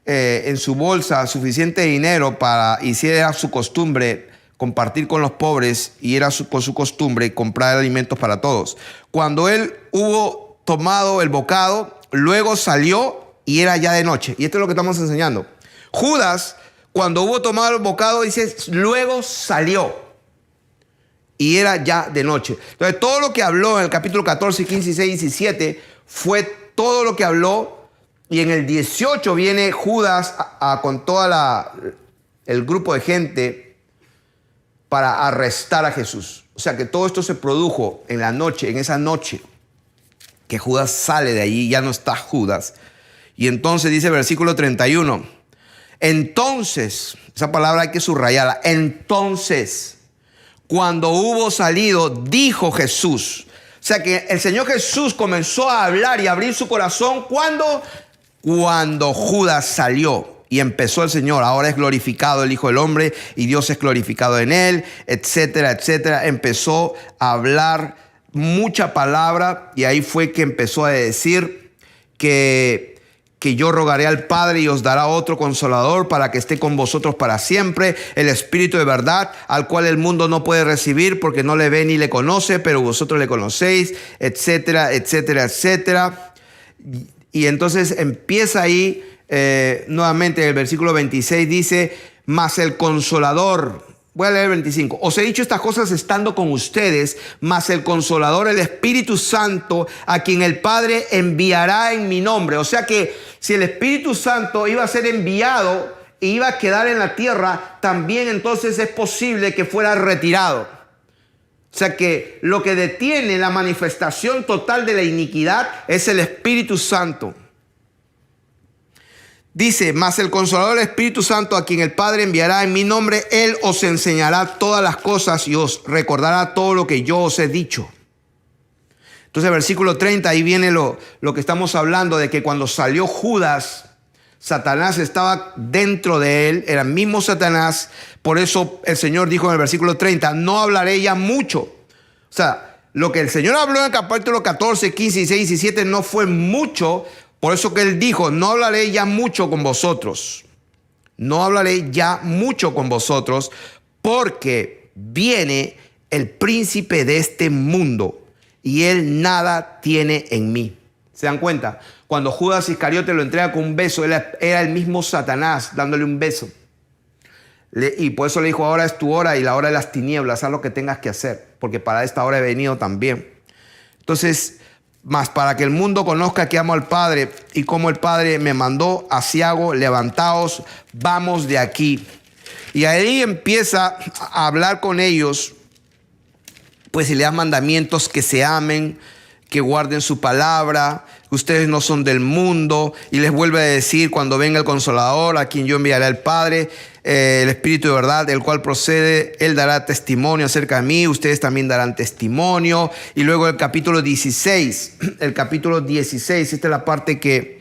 en su bolsa suficiente dinero para, y si era su costumbre, compartir con los pobres, y era con su costumbre comprar alimentos para todos. Cuando él hubo tomado el bocado, luego salió y era ya de noche. Y esto es lo que estamos enseñando. Judas, cuando hubo tomado el bocado, dice, luego salió y era ya de noche. Entonces, todo lo que habló en el capítulo 14, 15, 16 y 17 fue todo lo que habló. Y en el 18 viene Judas con toda el grupo de gente para arrestar a Jesús. O sea que todo esto se produjo en la noche, en esa noche que Judas sale de allí, ya no está Judas. Y entonces dice el versículo 31, entonces, esa palabra hay que subrayarla, entonces, cuando hubo salido, dijo Jesús. O sea que el Señor Jesús comenzó a hablar y a abrir su corazón cuando Judas salió. Y empezó el Señor, ahora es glorificado el Hijo del Hombre y Dios es glorificado en él, etcétera, etcétera. Empezó a hablar mucha palabra, y ahí fue que empezó a decir que yo rogaré al Padre y os dará otro consolador para que esté con vosotros para siempre, el Espíritu de verdad, al cual el mundo no puede recibir porque no le ve ni le conoce, pero vosotros le conocéis, etcétera, etcétera, etcétera. Y entonces empieza ahí nuevamente el versículo 26, dice, mas el consolador... Voy a leer el 25. Os he dicho estas cosas estando con ustedes, mas el Consolador, el Espíritu Santo, a quien el Padre enviará en mi nombre. O sea que si el Espíritu Santo iba a ser enviado e iba a quedar en la tierra, también entonces es posible que fuera retirado. O sea que lo que detiene la manifestación total de la iniquidad es el Espíritu Santo. Dice, mas el Consolador, el Espíritu Santo, a quien el Padre enviará en mi nombre, Él os enseñará todas las cosas y os recordará todo lo que yo os he dicho. Entonces, versículo 30, ahí viene lo que estamos hablando, de que cuando salió Judas, Satanás estaba dentro de él, era el mismo Satanás. Por eso el Señor dijo en el versículo 30, no hablaré ya mucho. O sea, lo que el Señor habló en el capítulo 14, 15, 16 y 17 no fue mucho. Por eso que Él dijo, no hablaré ya mucho con vosotros. No hablaré ya mucho con vosotros, porque viene el príncipe de este mundo y él nada tiene en mí. ¿Se dan cuenta? Cuando Judas Iscariote lo entrega con un beso, él era el mismo Satanás dándole un beso. Y por eso le dijo, ahora es tu hora y la hora de las tinieblas, haz lo que tengas que hacer, porque para esta hora he venido también. Entonces, más para que el mundo conozca que amo al Padre y como el Padre me mandó, así hago, levantaos, vamos de aquí. Y ahí empieza a hablar con ellos, pues, y le da mandamientos que se amen, que guarden su palabra, ustedes no son del mundo, y les vuelve a decir, cuando venga el Consolador, a quien yo enviaré al Padre, el Espíritu de verdad, del cual procede, Él dará testimonio acerca de mí, ustedes también darán testimonio. Y luego el capítulo 16, esta es la parte que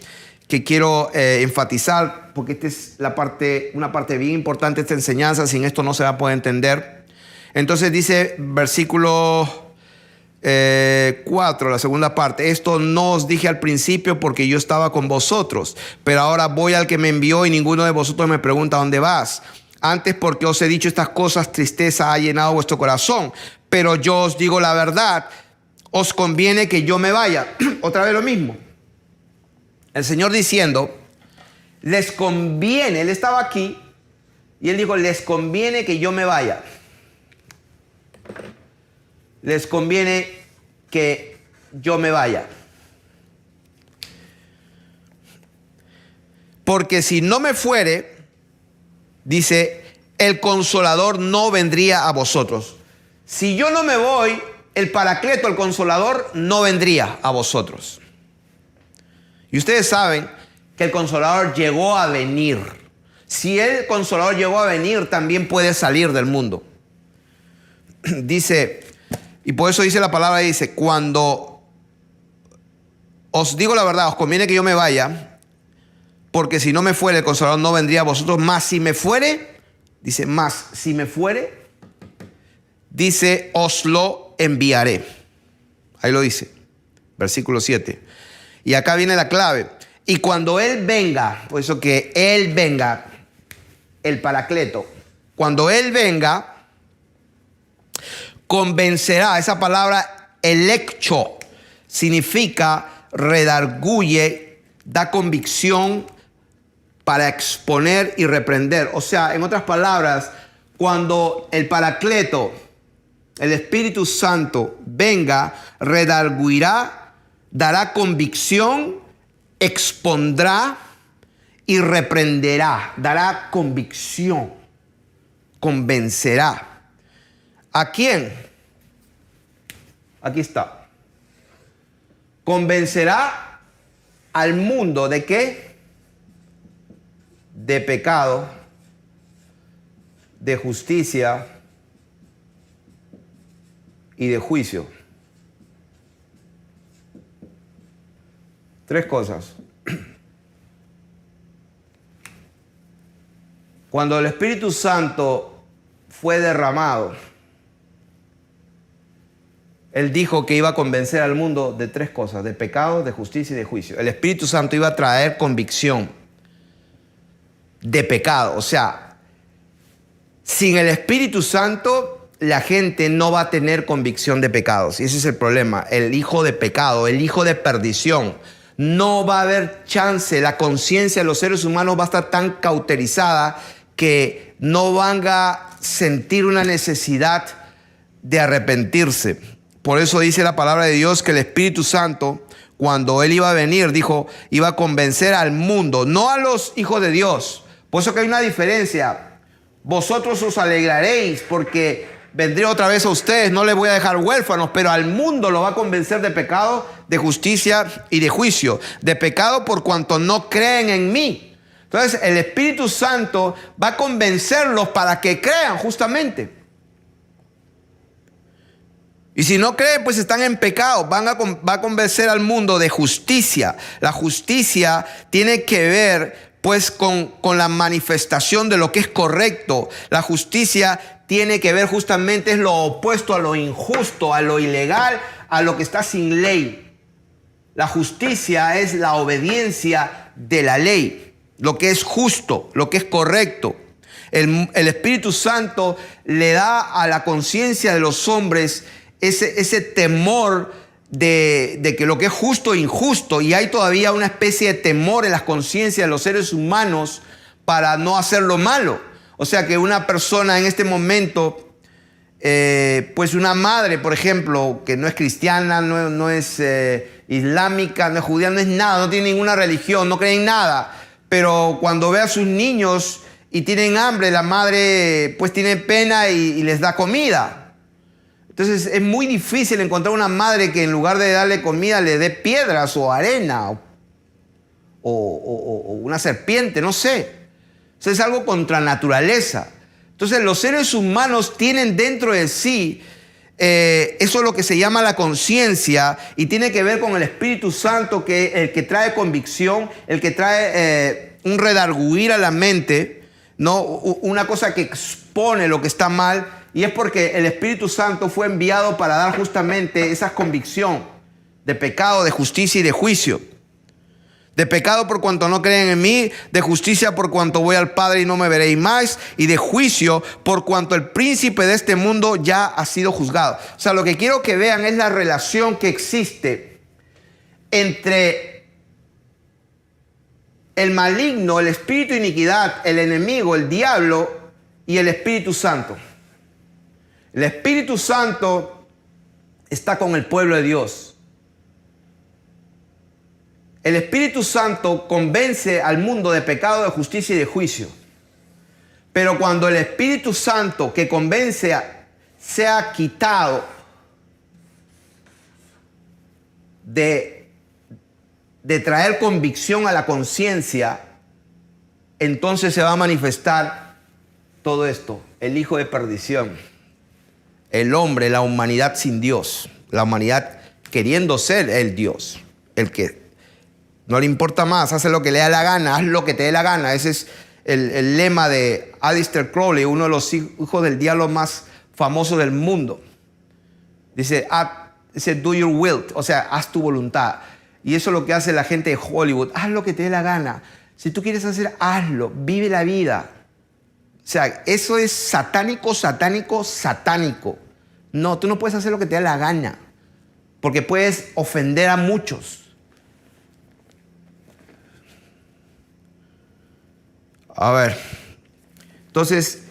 quiero enfatizar, porque esta es una parte bien importante de esta enseñanza, sin esto no se va a poder entender. Entonces dice, versículo 4, la segunda parte, esto no os dije al principio porque yo estaba con vosotros, pero ahora voy al que me envió y ninguno de vosotros me pregunta dónde vas. Antes, porque os he dicho estas cosas, tristeza ha llenado vuestro corazón, pero yo os digo la verdad, os conviene que yo me vaya. Otra vez lo mismo. El Señor diciendo, les conviene, Él estaba aquí y Él dijo, les conviene que yo me vaya. Les conviene que yo me vaya. Porque si no me fuere, dice, el Consolador no vendría a vosotros. Si yo no me voy, el Paracleto, el Consolador, no vendría a vosotros. Y ustedes saben que el Consolador llegó a venir. Si el Consolador llegó a venir, también puede salir del mundo. Dice, y por eso dice la palabra, dice, cuando os digo la verdad, os conviene que yo me vaya, porque si no me fuere, el Consolador no vendría a vosotros. Más si me fuere, dice, más si me fuere, dice, os lo enviaré. Ahí lo dice, versículo 7. Y acá viene la clave. Y cuando Él venga, por eso que Él venga, el Paracleto, cuando Él venga, convencerá. Esa palabra eleccho significa redarguye, da convicción para exponer y reprender. O sea, en otras palabras, cuando el Paracleto, el Espíritu Santo, venga, redarguirá, dará convicción, expondrá y reprenderá. Dará convicción, convencerá. ¿A quién? Aquí está. Convencerá al mundo ¿de qué? De pecado, de justicia y de juicio. 3 cosas. Cuando el Espíritu Santo fue derramado, Él dijo que iba a convencer al mundo de 3 cosas, de pecado, de justicia y de juicio. El Espíritu Santo iba a traer convicción de pecado. O sea, sin el Espíritu Santo, la gente no va a tener convicción de pecados. Y ese es el problema. El hijo de pecado, el hijo de perdición. No va a haber chance. La conciencia de los seres humanos va a estar tan cauterizada que no van a sentir una necesidad de arrepentirse. Por eso dice la palabra de Dios que el Espíritu Santo, cuando Él iba a venir, dijo, iba a convencer al mundo, no a los hijos de Dios. Por eso que hay una diferencia. Vosotros os alegraréis porque vendré otra vez a ustedes, no les voy a dejar huérfanos, pero al mundo lo va a convencer de pecado, de justicia y de juicio. De pecado por cuanto no creen en mí. Entonces el Espíritu Santo va a convencerlos para que crean justamente. Y si no creen, pues están en pecado. Va a convencer al mundo de justicia. La justicia tiene que ver pues con la manifestación de lo que es correcto. La justicia tiene que ver justamente, es lo opuesto a lo injusto, a lo ilegal, a lo que está sin ley. La justicia es la obediencia de la ley, lo que es justo, lo que es correcto. El Espíritu Santo le da a la conciencia de los hombres ese temor de que lo que es justo e injusto, y hay todavía una especie de temor en las conciencias de los seres humanos para no hacer lo malo. O sea que una persona en este momento, pues una madre, por ejemplo, que no es cristiana, no es islámica, no es judía, no es nada, no tiene ninguna religión, no cree en nada, pero cuando ve a sus niños y tienen hambre, la madre pues tiene pena y les da comida. Entonces es muy difícil encontrar una madre que en lugar de darle comida le dé piedras o arena o una serpiente, no sé. Eso es algo contra naturaleza. Entonces los seres humanos tienen dentro de sí, eso es lo que se llama la conciencia, y tiene que ver con el Espíritu Santo, que el que trae convicción, el que trae un redarguir a la mente, ¿no? Una cosa que expone lo que está mal. Y es porque el Espíritu Santo fue enviado para dar justamente esa convicción de pecado, de justicia y de juicio. De pecado por cuanto no creen en mí, de justicia por cuanto voy al Padre y no me veréis más, y de juicio por cuanto el príncipe de este mundo ya ha sido juzgado. O sea, lo que quiero que vean es la relación que existe entre el maligno, el espíritu de iniquidad, el enemigo, el diablo y el Espíritu Santo. El Espíritu Santo está con el pueblo de Dios. El Espíritu Santo convence al mundo de pecado, de justicia y de juicio. Pero cuando el Espíritu Santo que convence sea quitado de traer convicción a la conciencia, entonces se va a manifestar todo esto, el hijo de perdición. El hombre, la humanidad sin Dios, la humanidad queriendo ser el Dios, el que no le importa más, hace lo que le da la gana, haz lo que te dé la gana. Ese es el lema de Aleister Crowley, uno de los hijos del diablo más famosos del mundo. Dice, do your will, o sea, haz tu voluntad. Y eso es lo que hace la gente de Hollywood, haz lo que te dé la gana. Si tú quieres hacer, hazlo, vive la vida. O sea, eso es satánico, satánico, satánico. No, tú no puedes hacer lo que te da la gana, porque puedes ofender a muchos. A ver, entonces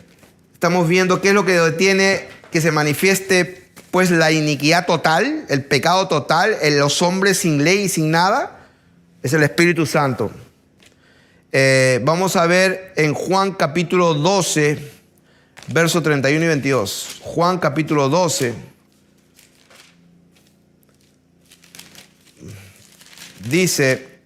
estamos viendo qué es lo que detiene que se manifieste pues la iniquidad total, el pecado total, en los hombres sin ley y sin nada, es el Espíritu Santo. Vamos a ver en Juan capítulo 12, versos 31 y 22. Juan capítulo 12. Dice,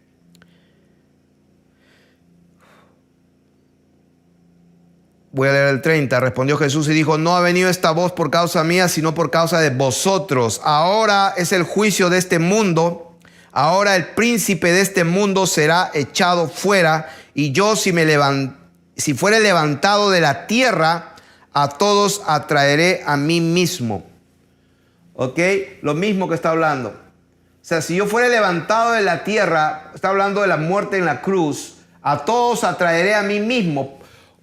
voy a leer el 30. Respondió Jesús y dijo, no ha venido esta voz por causa mía, sino por causa de vosotros. Ahora es el juicio de este mundo. Ahora el príncipe de este mundo será echado fuera, y yo si fuere levantado de la tierra, a todos atraeré a mí mismo. ¿Ok? Lo mismo que está hablando. O sea, si yo fuera levantado de la tierra, está hablando de la muerte en la cruz, a todos atraeré a mí mismo.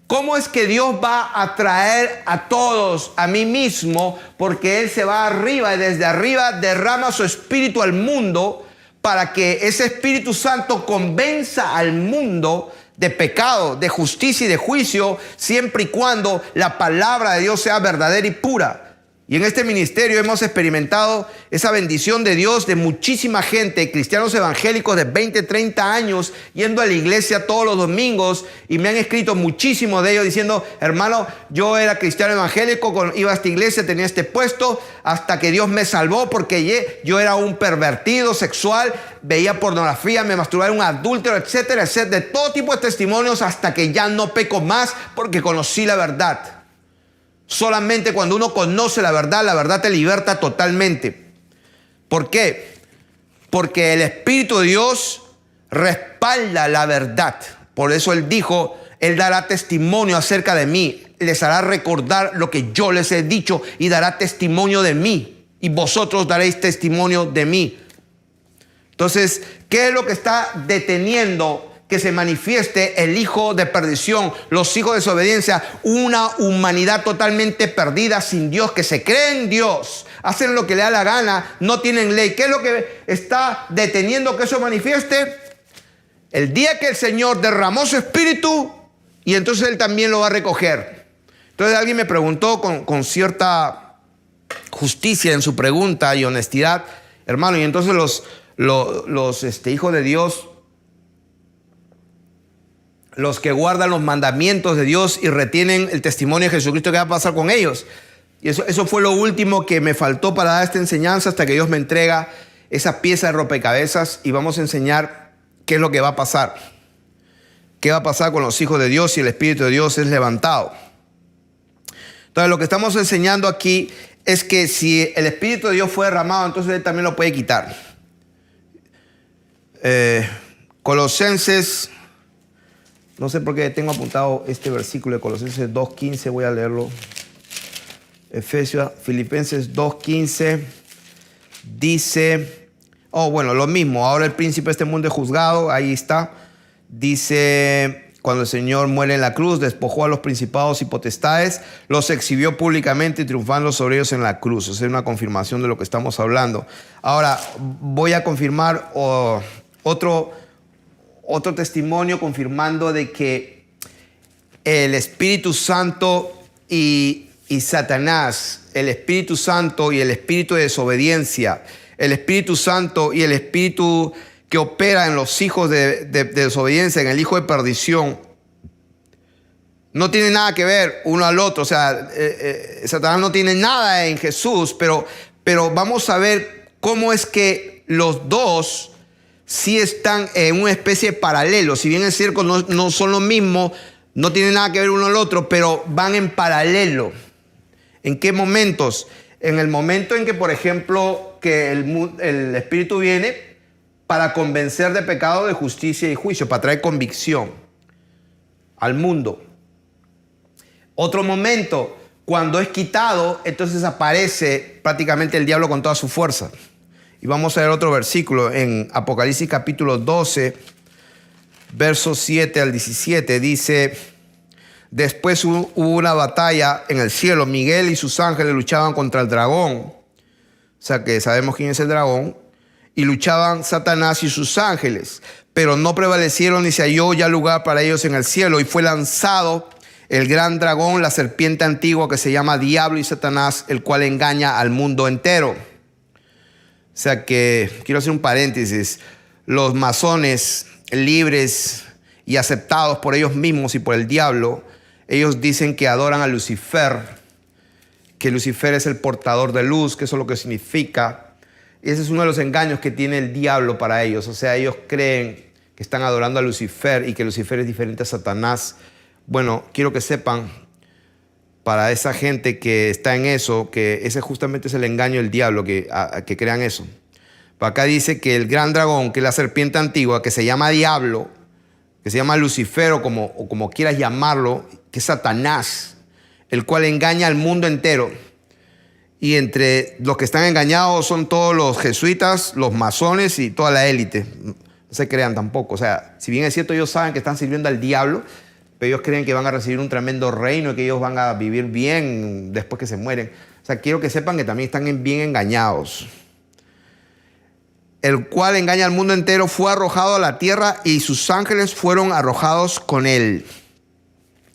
¿Cómo es que Dios va a atraer a todos a mí mismo? Porque Él se va arriba y desde arriba derrama su espíritu al mundo, para que ese Espíritu Santo convenza al mundo de pecado, de justicia y de juicio, siempre y cuando la palabra de Dios sea verdadera y pura. Y en este ministerio hemos experimentado esa bendición de Dios de muchísima gente, cristianos evangélicos de 20, 30 años, yendo a la iglesia todos los domingos, y me han escrito muchísimos de ellos diciendo: hermano, yo era cristiano evangélico, iba a esta iglesia, tenía este puesto, hasta que Dios me salvó porque yo era un pervertido sexual, veía pornografía, me masturbaba, un adúltero, etcétera, etcétera, de todo tipo de testimonios, hasta que ya no peco más porque conocí la verdad. Solamente cuando uno conoce la verdad te liberta totalmente. ¿Por qué? Porque el Espíritu de Dios respalda la verdad. Por eso Él dijo: Él dará testimonio acerca de mí, les hará recordar lo que yo les he dicho y dará testimonio de mí. Y vosotros daréis testimonio de mí. Entonces, ¿qué es lo que está deteniendo que se manifieste el hijo de perdición, los hijos de desobediencia, una humanidad totalmente perdida sin Dios, que se cree en Dios, hacen lo que le da la gana, no tienen ley? ¿Qué es lo que está deteniendo que eso manifieste? El día que el Señor derramó su espíritu, y entonces Él también lo va a recoger. Entonces alguien me preguntó con cierta justicia en su pregunta y honestidad: hermano, y entonces los hijos de Dios, los que guardan los mandamientos de Dios y retienen el testimonio de Jesucristo, ¿qué va a pasar con ellos? Y eso fue lo último que me faltó para dar esta enseñanza, hasta que Dios me entrega esa pieza de rompecabezas y vamos a enseñar qué es lo que va a pasar. ¿Qué va a pasar con los hijos de Dios si el Espíritu de Dios es levantado? Entonces, lo que estamos enseñando aquí es que si el Espíritu de Dios fue derramado, entonces Él también lo puede quitar. Colosenses... No sé por qué tengo apuntado este versículo de Colosenses 2.15, voy a leerlo. Filipenses 2.15 dice, lo mismo: ahora el príncipe de este mundo es juzgado, ahí está. Dice: cuando el Señor muere en la cruz, despojó a los principados y potestades, los exhibió públicamente y triunfando sobre ellos en la cruz. Esa es una confirmación de lo que estamos hablando. Ahora voy a confirmar otro testimonio, confirmando de que el Espíritu Santo y Satanás, el Espíritu Santo y el espíritu de desobediencia, el Espíritu Santo y el espíritu que opera en los hijos de desobediencia, en el hijo de perdición, no tienen nada que ver uno al otro. O sea, Satanás no tiene nada en Jesús, pero vamos a ver cómo es que los dos sí están en una especie de paralelo. Si bien es cierto, no son lo mismo, no tienen nada que ver uno al otro, pero van en paralelo. ¿En qué momentos? En el momento en que, por ejemplo, que el Espíritu viene para convencer de pecado, de justicia y juicio, para traer convicción al mundo. Otro momento, cuando es quitado, entonces aparece prácticamente el diablo con toda su fuerza. Y vamos a ver otro versículo en Apocalipsis capítulo 12, versos 7 al 17. Dice: después hubo una batalla en el cielo. Miguel y sus ángeles luchaban contra el dragón. O sea que sabemos quién es el dragón. Y luchaban Satanás y sus ángeles. Pero no prevalecieron ni se halló ya lugar para ellos en el cielo. Y fue lanzado el gran dragón, la serpiente antigua, que se llama Diablo y Satanás, el cual engaña al mundo entero. O sea que, quiero hacer un paréntesis: los masones libres y aceptados por ellos mismos y por el diablo, ellos dicen que adoran a Lucifer, que Lucifer es el portador de luz, que eso es lo que significa. Y ese es uno de los engaños que tiene el diablo para ellos. O sea, ellos creen que están adorando a Lucifer y que Lucifer es diferente a Satanás. Bueno, quiero que sepan, para esa gente que está en eso, que ese justamente es el engaño del diablo, que crean eso. Pero acá dice que el gran dragón, que es la serpiente antigua, que se llama Diablo, que se llama Lucifer, o como quieras llamarlo, que es Satanás, el cual engaña al mundo entero. Y entre los que están engañados son todos los jesuitas, los masones y toda la élite. No se crean tampoco. O sea, si bien es cierto, ellos saben que están sirviendo al diablo, pero ellos creen que van a recibir un tremendo reino y que ellos van a vivir bien después que se mueren. O sea, quiero que sepan que también están bien engañados. El cual engaña al mundo entero, fue arrojado a la tierra y sus ángeles fueron arrojados con él.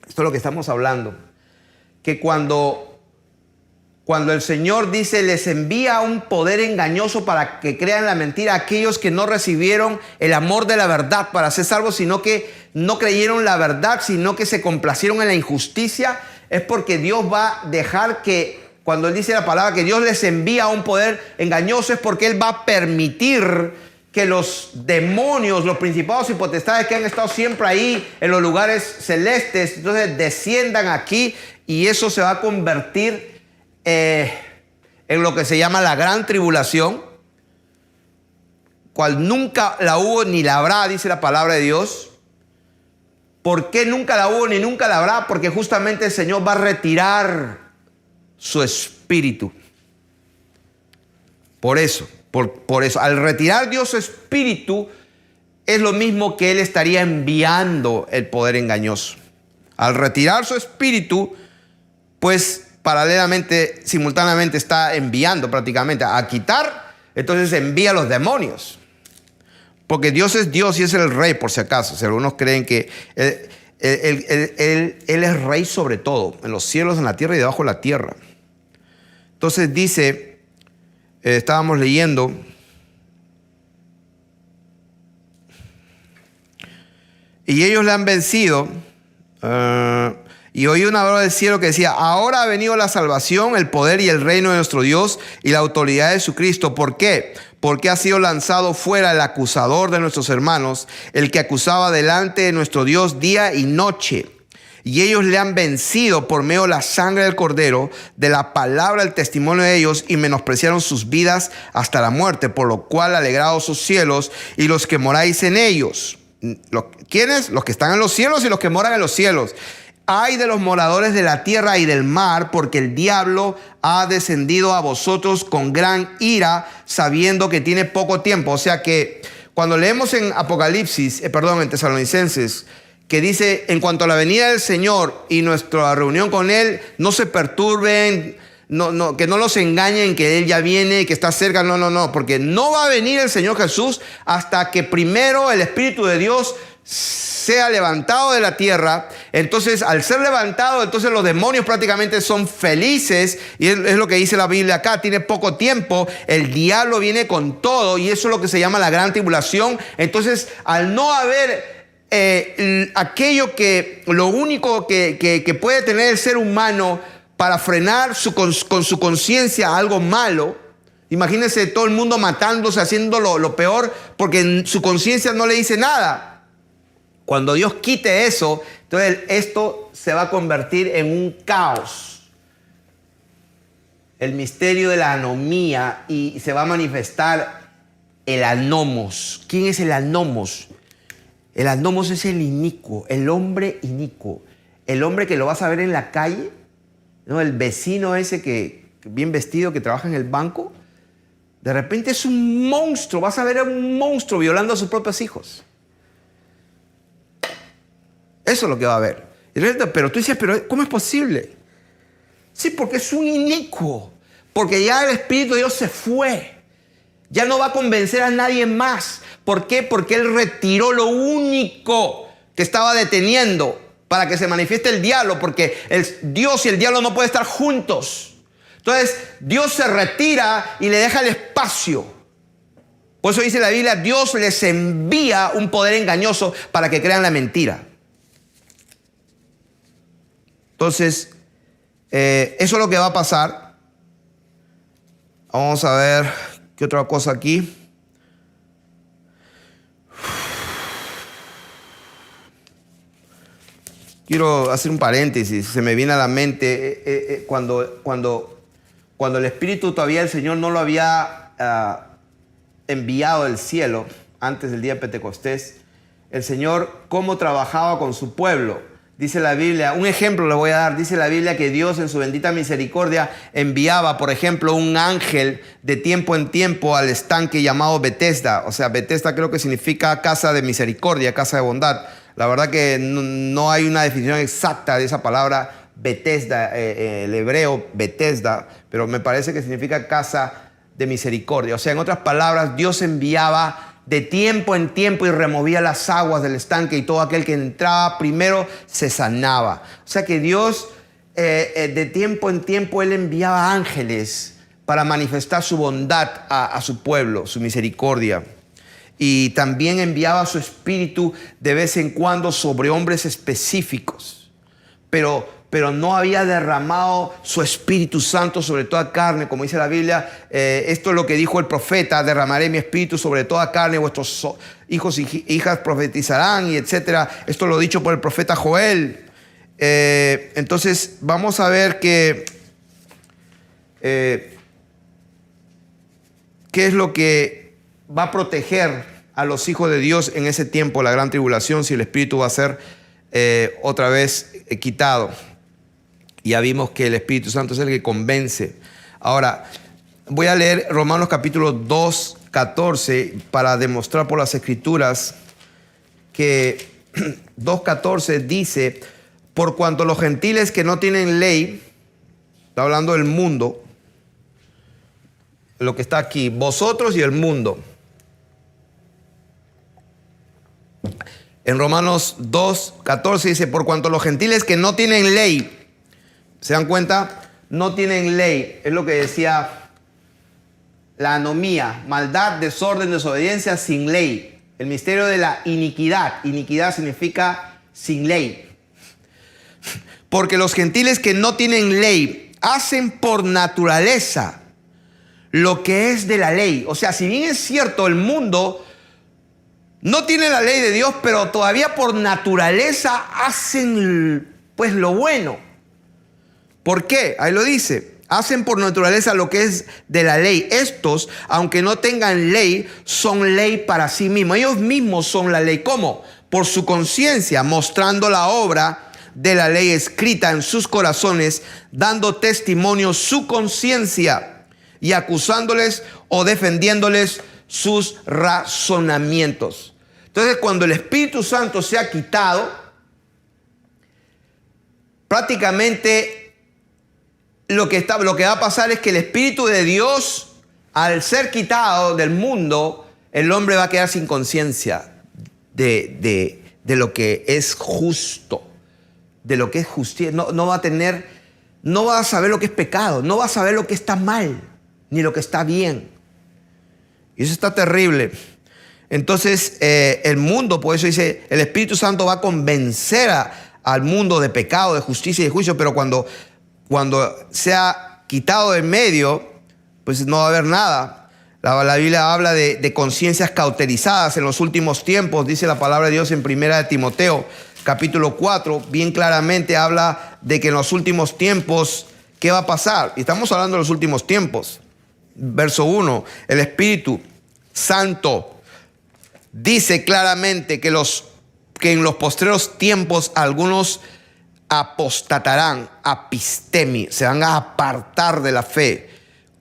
Esto es lo que estamos hablando. Que cuando Cuando el Señor dice, les envía un poder engañoso para que crean la mentira a aquellos que no recibieron el amor de la verdad para ser salvos, sino que no creyeron la verdad, sino que se complacieron en la injusticia, es porque Dios va a dejar que, cuando Él dice la palabra que Dios les envía un poder engañoso, es porque Él va a permitir que los demonios, los principados y potestades que han estado siempre ahí en los lugares celestes, entonces desciendan aquí, y eso se va a convertir en lo que se llama la gran tribulación, cual nunca la hubo ni la habrá, dice la palabra de Dios. ¿Por qué nunca la hubo ni nunca la habrá? Porque justamente el Señor va a retirar su espíritu. Por eso, al retirar Dios su espíritu, es lo mismo que Él estaría enviando el poder engañoso. Al retirar su espíritu, pues paralelamente, simultáneamente está enviando prácticamente a quitar, entonces envía a los demonios. Porque Dios es Dios y es el rey, por si acaso. Si algunos creen que Él es rey sobre todo, en los cielos, en la tierra y debajo de la tierra. Entonces dice, estábamos leyendo, y ellos le han vencido. Y oí una voz del cielo que decía, ahora ha venido la salvación, el poder y el reino de nuestro Dios y la autoridad de Jesucristo. ¿Por qué? Porque ha sido lanzado fuera el acusador de nuestros hermanos, el que acusaba delante de nuestro Dios día y noche. Y ellos le han vencido por medio de la sangre del Cordero, de la palabra del testimonio de ellos, y menospreciaron sus vidas hasta la muerte, por lo cual alegraos sus cielos y los que moráis en ellos. ¿Quiénes? Los que están en los cielos y los que moran en los cielos. Ay de los moradores de la tierra y del mar, porque el diablo ha descendido a vosotros con gran ira, sabiendo que tiene poco tiempo. O sea que cuando leemos en Apocalipsis, en Tesalonicenses, que dice, en cuanto a la venida del Señor y nuestra reunión con Él, no se perturben, que no los engañen, que Él ya viene, que está cerca. No, porque no va a venir el Señor Jesús hasta que primero el Espíritu de Dios sea levantado de la tierra. Entonces, al ser levantado, entonces los demonios prácticamente son felices, y es lo que dice la Biblia acá. Tiene poco tiempo, el diablo viene con todo, y eso es lo que se llama la gran tribulación. Entonces, al no haber aquello que, lo único que puede tener el ser humano para frenar con su conciencia algo malo. Imagínense todo el mundo matándose, haciendo lo peor, porque su conciencia no le dice nada. Cuando Dios quite eso, entonces esto se va a convertir en un caos. El misterio de la anomía, y se va a manifestar el anomos. ¿Quién es el anomos? El anomos es el inicuo, el hombre inicuo. El hombre que lo vas a ver en la calle, ¿no? El vecino ese que bien vestido, que trabaja en el banco. De repente es un monstruo, vas a ver a un monstruo violando a sus propios hijos. Eso es lo que va a haber. Pero tú dices, pero ¿cómo es posible? Sí, porque es un inicuo. Porque ya el Espíritu de Dios se fue. Ya no va a convencer a nadie más. ¿Por qué? Porque Él retiró lo único que estaba deteniendo para que se manifieste el diablo. Porque Dios y el diablo no pueden estar juntos. Entonces, Dios se retira y le deja el espacio. Por eso dice la Biblia, Dios les envía un poder engañoso para que crean la mentira. Entonces, eso es lo que va a pasar. Vamos a ver qué otra cosa aquí. Quiero hacer un paréntesis. Se me viene a la mente cuando el Espíritu todavía el Señor no lo había enviado del cielo, antes del día de Pentecostés. El Señor, cómo trabajaba con su pueblo. Dice la Biblia, un ejemplo le voy a dar, dice la Biblia que Dios en su bendita misericordia enviaba, por ejemplo, un ángel de tiempo en tiempo al estanque llamado Betesda. O sea, Betesda creo que significa casa de misericordia, casa de bondad. La verdad que no hay una definición exacta de esa palabra Betesda, el hebreo Betesda, pero me parece que significa casa de misericordia. O sea, en otras palabras, Dios enviaba de tiempo en tiempo y removía las aguas del estanque, y todo aquel que entraba primero se sanaba. O sea que Dios de tiempo en tiempo Él enviaba ángeles para manifestar su bondad a su pueblo, su misericordia. Y también enviaba su espíritu de vez en cuando sobre hombres específicos. Pero no había derramado su Espíritu Santo sobre toda carne, como dice la Biblia. Esto es lo que dijo el profeta: derramaré mi espíritu sobre toda carne, vuestros hijos y hijas profetizarán, y etcétera. Esto lo dicho por el profeta Joel. Entonces vamos a ver qué es lo que va a proteger a los hijos de Dios en ese tiempo, la gran tribulación, si el Espíritu va a ser otra vez quitado. Ya vimos que el Espíritu Santo es el que convence. Ahora, voy a leer Romanos capítulo 2, 14 para demostrar por las Escrituras que 2:14 dice: por cuanto los gentiles que no tienen ley, está hablando del mundo, lo que está aquí, vosotros y el mundo. En Romanos 2:14 dice: por cuanto los gentiles que no tienen ley, ¿se dan cuenta? No tienen ley. Es lo que decía la anomía: maldad, desorden, desobediencia sin ley. El misterio de la iniquidad. Iniquidad significa sin ley. Porque los gentiles que no tienen ley hacen por naturaleza lo que es de la ley. O sea, si bien es cierto, el mundo no tiene la ley de Dios, pero todavía por naturaleza hacen pues lo bueno. ¿Por qué? Ahí lo dice: hacen por naturaleza lo que es de la ley. Estos, aunque no tengan ley, son ley para sí mismos. Ellos mismos son la ley. ¿Cómo? Por su conciencia, mostrando la obra de la ley escrita en sus corazones, dando testimonio su conciencia y acusándoles o defendiéndoles sus razonamientos. Entonces, cuando el Espíritu Santo se ha quitado, prácticamente lo que va a pasar es que el Espíritu de Dios, al ser quitado del mundo, el hombre va a quedar sin conciencia de lo que es justo, de lo que es justicia. No va a saber lo que es pecado, no va a saber lo que está mal, ni lo que está bien. Y eso está terrible. Entonces, el mundo, por eso dice, el Espíritu Santo va a convencer al mundo de pecado, de justicia y de juicio, pero cuando sea quitado del medio, pues no va a haber nada. La Biblia habla de conciencias cauterizadas en los últimos tiempos. Dice la palabra de Dios en 1 Timoteo capítulo 4, bien claramente habla de que en los últimos tiempos, ¿qué va a pasar? Y estamos hablando de los últimos tiempos. Verso 1, el Espíritu Santo dice claramente que en los postreros tiempos algunos apostatarán, apistemi, se van a apartar de la fe.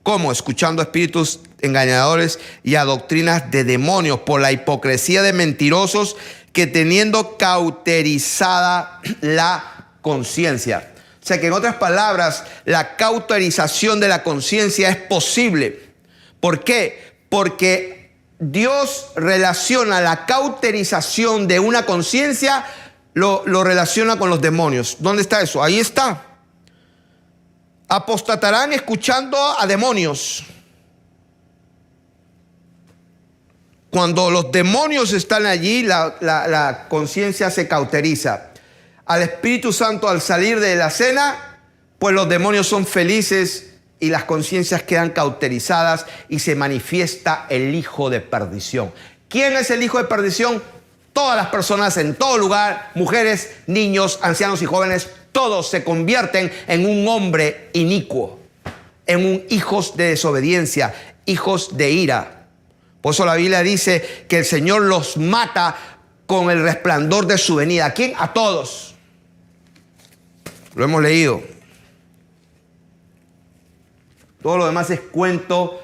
¿Cómo? Escuchando a espíritus engañadores y a doctrinas de demonios, por la hipocresía de mentirosos que teniendo cauterizada la conciencia. O sea que, en otras palabras, la cauterización de la conciencia es posible. ¿Por qué? Porque Dios relaciona la cauterización de una conciencia, lo relaciona con los demonios. ¿Dónde está eso? Ahí está. Apostatarán escuchando a demonios. Cuando los demonios están allí, la conciencia se cauteriza. Al Espíritu Santo, al salir de la cena, pues los demonios son felices y las conciencias quedan cauterizadas y se manifiesta el hijo de perdición. ¿Quién es el hijo de perdición? Todas las personas en todo lugar, mujeres, niños, ancianos y jóvenes, todos se convierten en un hombre inicuo, en un hijos de desobediencia, hijos de ira. Por eso la Biblia dice que el Señor los mata con el resplandor de su venida. ¿A quién? A todos. Lo hemos leído. Todo lo demás es cuento.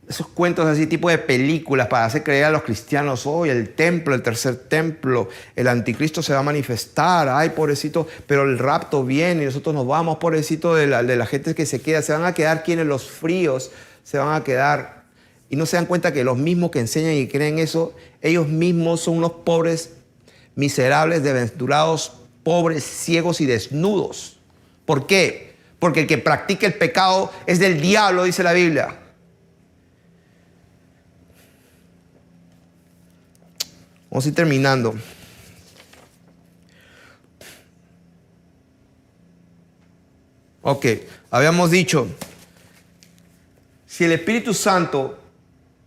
Esos cuentos así, tipo de películas para hacer creer a los cristianos: hoy el templo, el tercer templo, el anticristo se va a manifestar, ay pobrecito, pero el rapto viene y nosotros nos vamos, pobrecito de la gente que se queda. Se van a quedar quienes, los fríos, se van a quedar. Y no se dan cuenta que los mismos que enseñan y creen eso, ellos mismos son unos pobres, miserables, desventurados pobres, ciegos y desnudos. ¿Por qué? Porque el que practica el pecado es del diablo, dice la Biblia. Vamos a ir terminando. Ok, habíamos dicho, si el Espíritu Santo,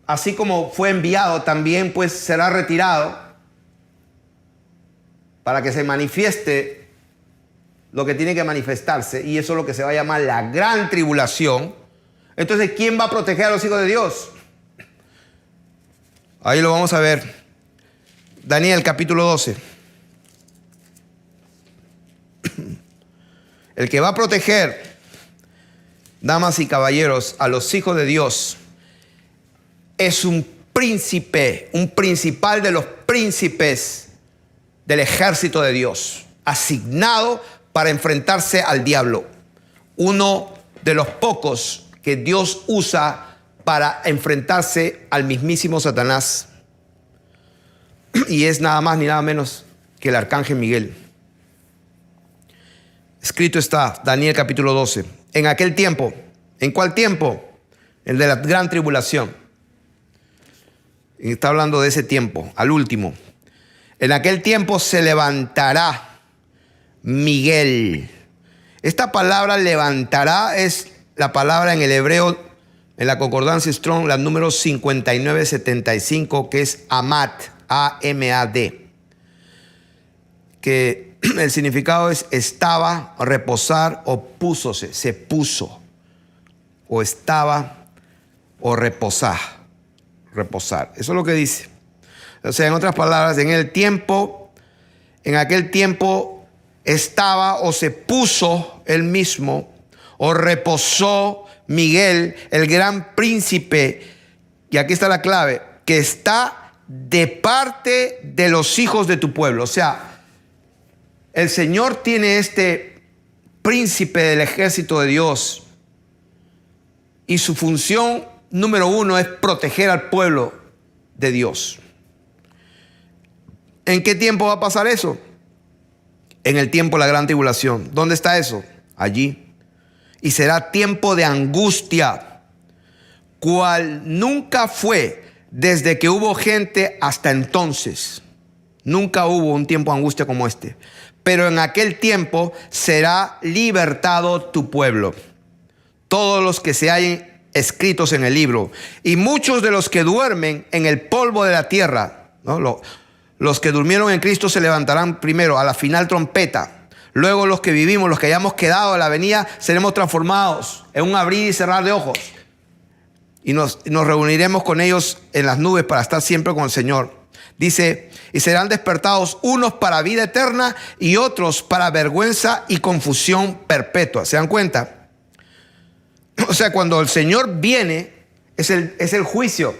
así como fue enviado, también pues será retirado para que se manifieste lo que tiene que manifestarse, y eso es lo que se va a llamar la gran tribulación. Entonces, ¿quién va a proteger a los hijos de Dios? Ahí lo vamos a ver. Daniel capítulo 12. El que va a proteger, damas y caballeros, a los hijos de Dios es un príncipe, un principal de los príncipes del ejército de Dios, asignado para enfrentarse al diablo. Uno de los pocos que Dios usa para enfrentarse al mismísimo Satanás. Y es nada más ni nada menos que el arcángel Miguel. Escrito está, Daniel capítulo 12. En aquel tiempo, ¿en cuál tiempo? El de la gran tribulación. Y está hablando de ese tiempo, al último. En aquel tiempo se levantará Miguel. Esta palabra levantará es la palabra en el hebreo, en la concordancia Strong, la número 5975, que es Amad, A-M-A-D. Que el significado es estaba, reposar o púsose, se puso. O estaba o reposar. Reposar. Eso es lo que dice. O sea, en otras palabras, en aquel tiempo estaba o se puso él mismo o reposó Miguel, el gran príncipe, y aquí está la clave, que está de parte de los hijos de tu pueblo. O sea, el Señor tiene este príncipe del ejército de Dios y su función número uno es proteger al pueblo de Dios. ¿En qué tiempo va a pasar eso? En el tiempo de la gran tribulación. ¿Dónde está eso? Allí. Y será tiempo de angustia, cual nunca fue desde que hubo gente hasta entonces. Nunca hubo un tiempo de angustia como este. Pero en aquel tiempo será libertado tu pueblo, todos los que se hallen escritos en el libro. Y muchos de los que duermen en el polvo de la tierra, ¿no? Los que durmieron en Cristo se levantarán primero a la final trompeta. Luego los que vivimos, los que hayamos quedado a la venida, seremos transformados en un abrir y cerrar de ojos. Y nos reuniremos con ellos en las nubes para estar siempre con el Señor. Dice, y serán despertados unos para vida eterna y otros para vergüenza y confusión perpetua. ¿Se dan cuenta? O sea, cuando el Señor viene, es el juicio.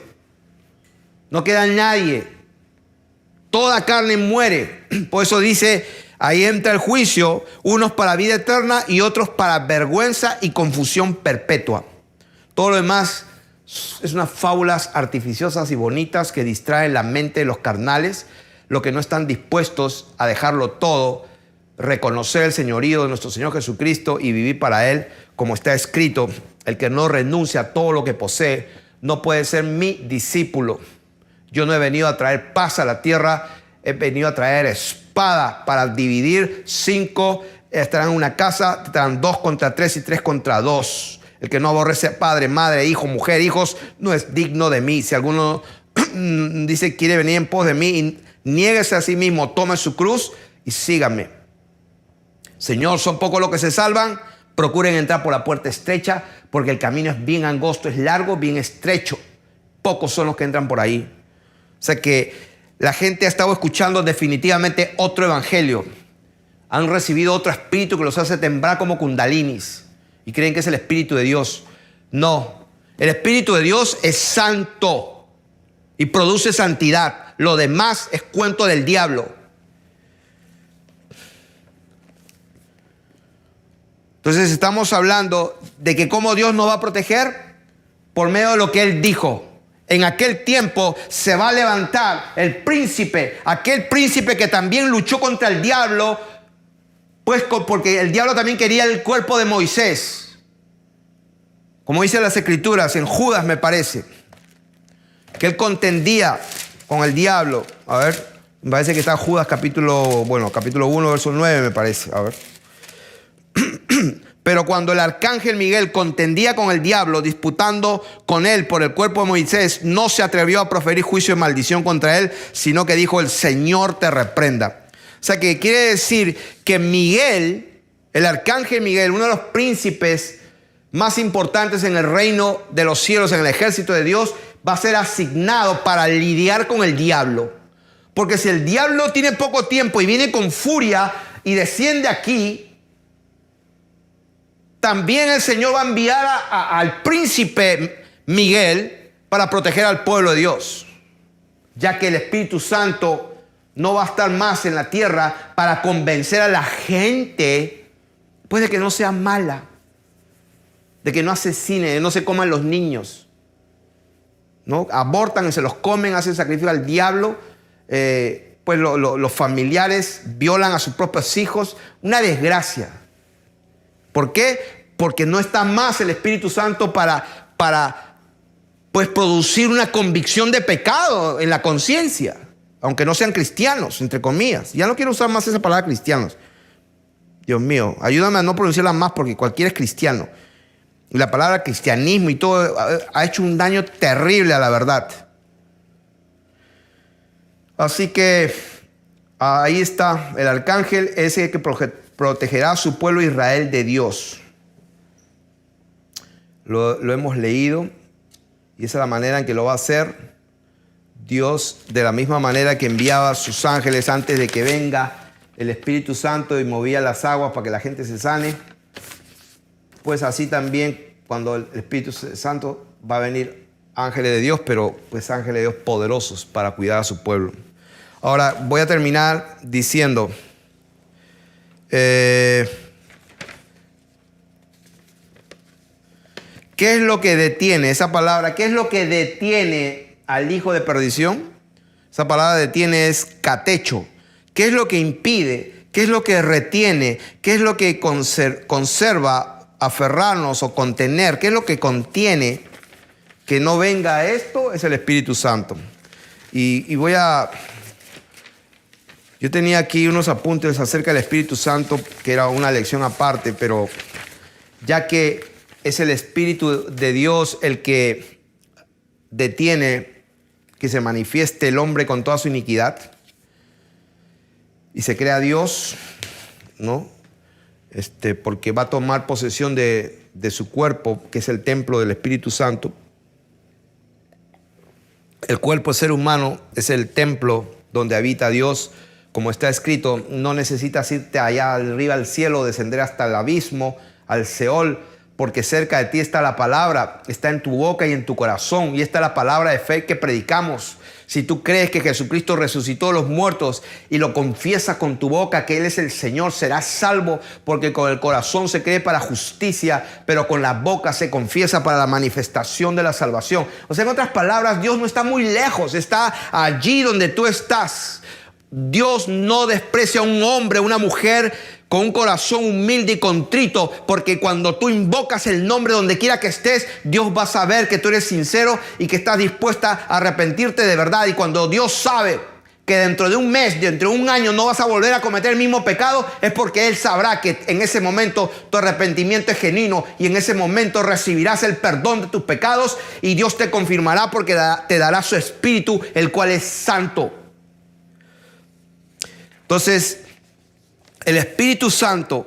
No queda nadie. Toda carne muere. Por eso dice, ahí entra el juicio, unos para vida eterna y otros para vergüenza y confusión perpetua. Todo lo demás es unas fábulas artificiosas y bonitas que distraen la mente de los carnales, los que no están dispuestos a dejarlo todo, reconocer el señorío de nuestro Señor Jesucristo y vivir para Él, como está escrito, el que no renuncia a todo lo que posee, no puede ser mi discípulo. Yo no he venido a traer paz a la tierra, he venido a traer espada para dividir. 5 estarán en una casa, estarán 2 contra 3 y 3 contra 2. El que no aborrece a padre, madre, hijo, mujer, hijos, no es digno de mí. Si alguno dice quiere venir en pos de mí, niéguese a sí mismo, tome su cruz y sígame. Señor, son pocos los que se salvan. Procuren entrar por la puerta estrecha, porque el camino es bien angosto, es largo, bien estrecho. Pocos son los que entran por ahí. O sea que la gente ha estado escuchando definitivamente otro evangelio. Han recibido otro espíritu que los hace temblar como kundalinis. Y creen que es el Espíritu de Dios. No, el Espíritu de Dios es santo y produce santidad. Lo demás es cuento del diablo. Entonces estamos hablando de que cómo Dios nos va a proteger por medio de lo que Él dijo. En aquel tiempo se va a levantar el príncipe, aquel príncipe que también luchó contra el diablo Pues porque el diablo también quería el cuerpo de Moisés. Como dice las Escrituras, en Judas me parece, que él contendía con el diablo. A ver, me parece que está en Judas capítulo 1, verso 9 me parece. A ver. Pero cuando el arcángel Miguel contendía con el diablo, disputando con él por el cuerpo de Moisés, no se atrevió a proferir juicio de maldición contra él, sino que dijo: el Señor te reprenda. O sea, que quiere decir que Miguel, el arcángel Miguel, uno de los príncipes más importantes en el reino de los cielos, en el ejército de Dios, va a ser asignado para lidiar con el diablo. Porque si el diablo tiene poco tiempo y viene con furia y desciende aquí, también el Señor va a enviar al príncipe Miguel para proteger al pueblo de Dios, ya que el Espíritu Santo no va a estar más en la tierra para convencer a la gente, pues, de que no sea mala, de que no asesine, de no se coman los niños, ¿no? Abortan y se los comen, hacen sacrificio al diablo, pues los familiares violan a sus propios hijos, una desgracia. ¿Por qué? Porque no está más el Espíritu Santo para pues producir una convicción de pecado en la conciencia, aunque no sean cristianos, entre comillas. Ya no quiero usar más esa palabra cristianos. Dios mío, ayúdame a no pronunciarla más porque cualquiera es cristiano. Y la palabra cristianismo y todo ha hecho un daño terrible a la verdad. Así que ahí está el arcángel, ese que protegerá a su pueblo Israel de Dios. Lo hemos leído y esa es la manera en que lo va a hacer. Dios, de la misma manera que enviaba a sus ángeles antes de que venga el Espíritu Santo y movía las aguas para que la gente se sane, pues así también cuando el Espíritu Santo va a venir ángeles de Dios, pero pues ángeles de Dios poderosos para cuidar a su pueblo. Ahora voy a terminar diciendo, ¿qué es lo que detiene esa palabra? ¿Qué es lo que detiene al hijo de perdición? Esa palabra detiene es catecho. ¿Qué es lo que impide? ¿Qué es lo que retiene? ¿Qué es lo que conserva, aferrarnos o contener? ¿Qué es lo que contiene que no venga esto? Es el Espíritu Santo. Yo tenía aquí unos apuntes acerca del Espíritu Santo, que era una lección aparte, pero ya que es el Espíritu de Dios el que detiene que se manifieste el hombre con toda su iniquidad y se crea Dios, ¿no? Porque va a tomar posesión de su cuerpo, que es el templo del Espíritu Santo. El cuerpo del ser humano es el templo donde habita Dios. Como está escrito, no necesitas irte allá arriba al cielo, descender hasta el abismo, al Seol, porque cerca de ti está la palabra, está en tu boca y en tu corazón, y esta es la palabra de fe que predicamos. Si tú crees que Jesucristo resucitó de los muertos y lo confiesas con tu boca que Él es el Señor, serás salvo, porque con el corazón se cree para justicia, pero con la boca se confiesa para la manifestación de la salvación. O sea, en otras palabras, Dios no está muy lejos, está allí donde tú estás. Dios no desprecia a un hombre, una mujer con un corazón humilde y contrito, porque cuando tú invocas el nombre donde quiera que estés, Dios va a saber que tú eres sincero y que estás dispuesta a arrepentirte de verdad. Y cuando Dios sabe que dentro de un mes, dentro de un año no vas a volver a cometer el mismo pecado, es porque Él sabrá que en ese momento tu arrepentimiento es genuino y en ese momento recibirás el perdón de tus pecados y Dios te confirmará porque te dará su Espíritu, el cual es santo. Entonces, el Espíritu Santo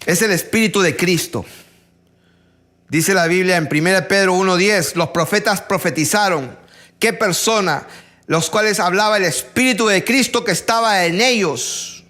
es el Espíritu de Cristo. Dice la Biblia en 1 Pedro 1:10, los profetas profetizaron. ¿Qué persona? Los cuales hablaba el Espíritu de Cristo que estaba en ellos.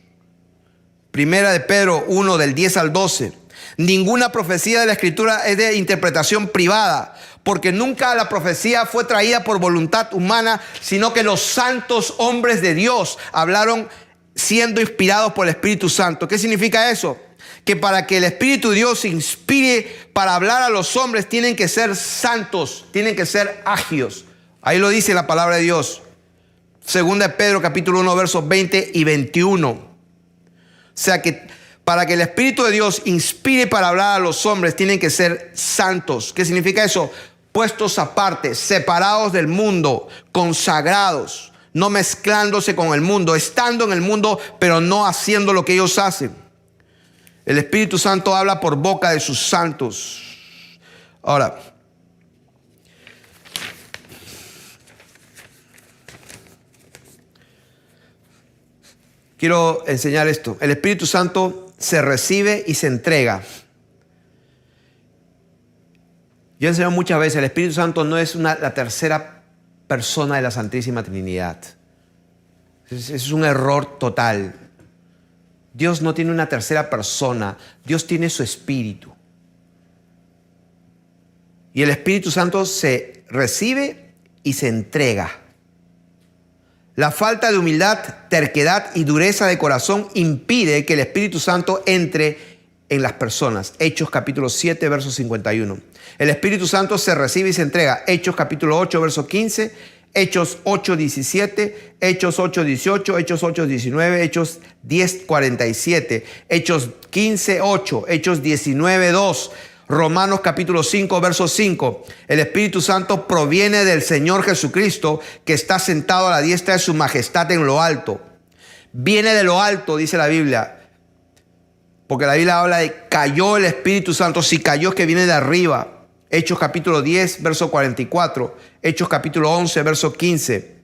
1 Pedro 1 del 10 al 12. Ninguna profecía de la Escritura es de interpretación privada, porque nunca la profecía fue traída por voluntad humana, sino que los santos hombres de Dios hablaron siendo inspirados por el Espíritu Santo. ¿Qué significa eso? Que para que el Espíritu de Dios se inspire para hablar a los hombres, tienen que ser santos, tienen que ser agios. Ahí lo dice la palabra de Dios. 2 Pedro capítulo 1 versos 20 y 21. sea que para que el Espíritu de Dios inspire para hablar a los hombres, tienen que ser santos. ¿Qué significa eso? Puestos aparte, separados del mundo, consagrados, no mezclándose con el mundo, estando en el mundo, pero no haciendo lo que ellos hacen. El Espíritu Santo habla por boca de sus santos. Ahora, quiero enseñar esto. El Espíritu Santo se recibe y se entrega. Yo he enseñado muchas veces, el Espíritu Santo no es la tercera persona de la Santísima Trinidad. Es un error total. Dios no tiene una tercera persona. Dios tiene su Espíritu. Y el Espíritu Santo se recibe y se entrega. La falta de humildad, terquedad y dureza de corazón impide que el Espíritu Santo entre en las personas. Hechos capítulo 7, verso 51. El Espíritu Santo se recibe y se entrega. Hechos capítulo 8, verso 15. Hechos 8, 17. Hechos 8, 18. Hechos 8, 19. Hechos 10, 47. Hechos 15, 8. Hechos 19, 2. Romanos capítulo 5, verso 5. El Espíritu Santo proviene del Señor Jesucristo, que está sentado a la diestra de su majestad en lo alto. Viene de lo alto, dice la Biblia. Porque la Biblia habla de cayó el Espíritu Santo. Si cayó es que viene de arriba. Hechos capítulo 10, verso 44. Hechos capítulo 11, verso 15.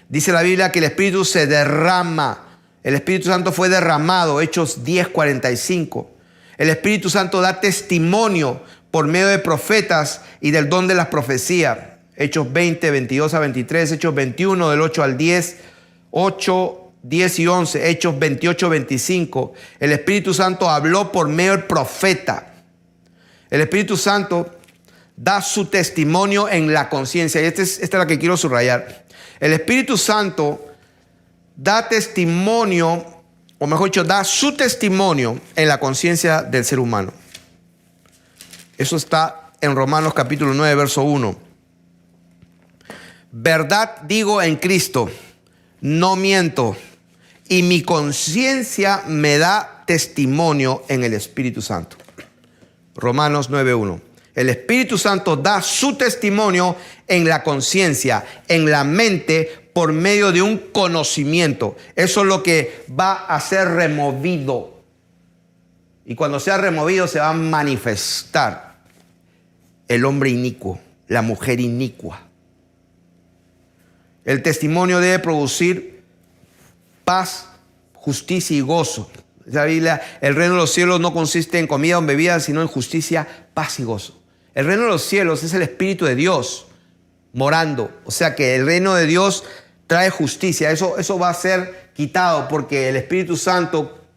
Dice la Biblia que el Espíritu se derrama. El Espíritu Santo fue derramado. Hechos 10, 45. El Espíritu Santo da testimonio por medio de profetas y del don de las profecías. Hechos 20, 22 a 23. Hechos 21, del 8 al 10. 8, 10 y 11. Hechos 28, 25. El Espíritu Santo habló por medio del profeta. El Espíritu Santo da su testimonio en la conciencia. Y esta es la que quiero subrayar. El Espíritu Santo da testimonio, o mejor dicho, da su testimonio en la conciencia del ser humano. Eso está en Romanos capítulo 9, verso 1. Verdad digo en Cristo, no miento, y mi conciencia me da testimonio en el Espíritu Santo. Romanos 9, 1. El Espíritu Santo da su testimonio en la conciencia, en la mente, por medio de un conocimiento. Eso es lo que va a ser removido. Y cuando sea removido se va a manifestar el hombre inicuo, la mujer inicua. El testimonio debe producir paz, justicia y gozo. La Biblia, el reino de los cielos no consiste en comida o en bebida, sino en justicia, paz y gozo. El reino de los cielos es el Espíritu de Dios morando. O sea que el reino de Dios trae justicia. Eso va a ser quitado porque el Espíritu Santo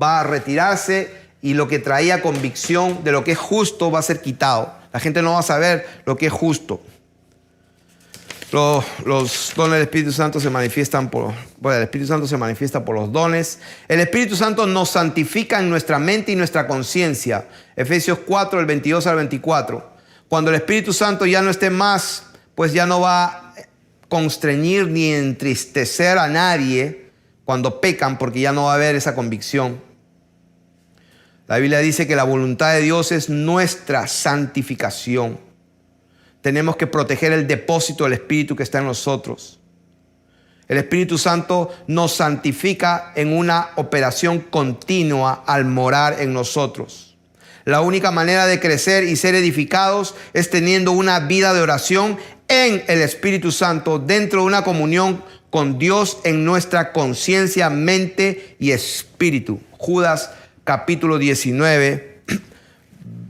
va a retirarse y lo que traía convicción de lo que es justo va a ser quitado. La gente no va a saber lo que es justo. Los dones del Espíritu Santo se manifiestan el Espíritu Santo se manifiesta por los dones. El Espíritu Santo nos santifica en nuestra mente y nuestra conciencia. Efesios 4, el 22 al 24. Cuando el Espíritu Santo ya no esté más, pues ya no va a constreñir ni entristecer a nadie cuando pecan, porque ya no va a haber esa convicción. La Biblia dice que la voluntad de Dios es nuestra santificación. Tenemos que proteger el depósito del Espíritu que está en nosotros. El Espíritu Santo nos santifica en una operación continua al morar en nosotros. La única manera de crecer y ser edificados es teniendo una vida de oración en el Espíritu Santo, dentro de una comunión con Dios en nuestra conciencia, mente y espíritu. Judas capítulo 19,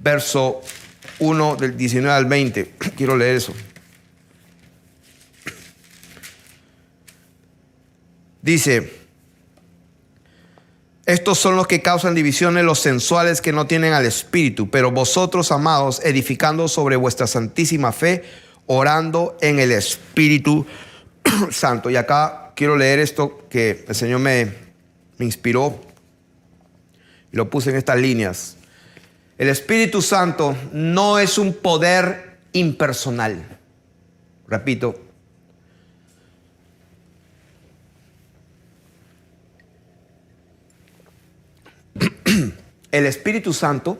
verso 1 del 19 al 20. Quiero leer eso. Dice: estos son los que causan divisiones, los sensuales que no tienen al Espíritu, pero vosotros, amados, edificando sobre vuestra santísima fe, orando en el Espíritu Santo. Y acá quiero leer esto que el Señor me inspiró y lo puse en estas líneas. El Espíritu Santo no es un poder impersonal. Repito. el Espíritu Santo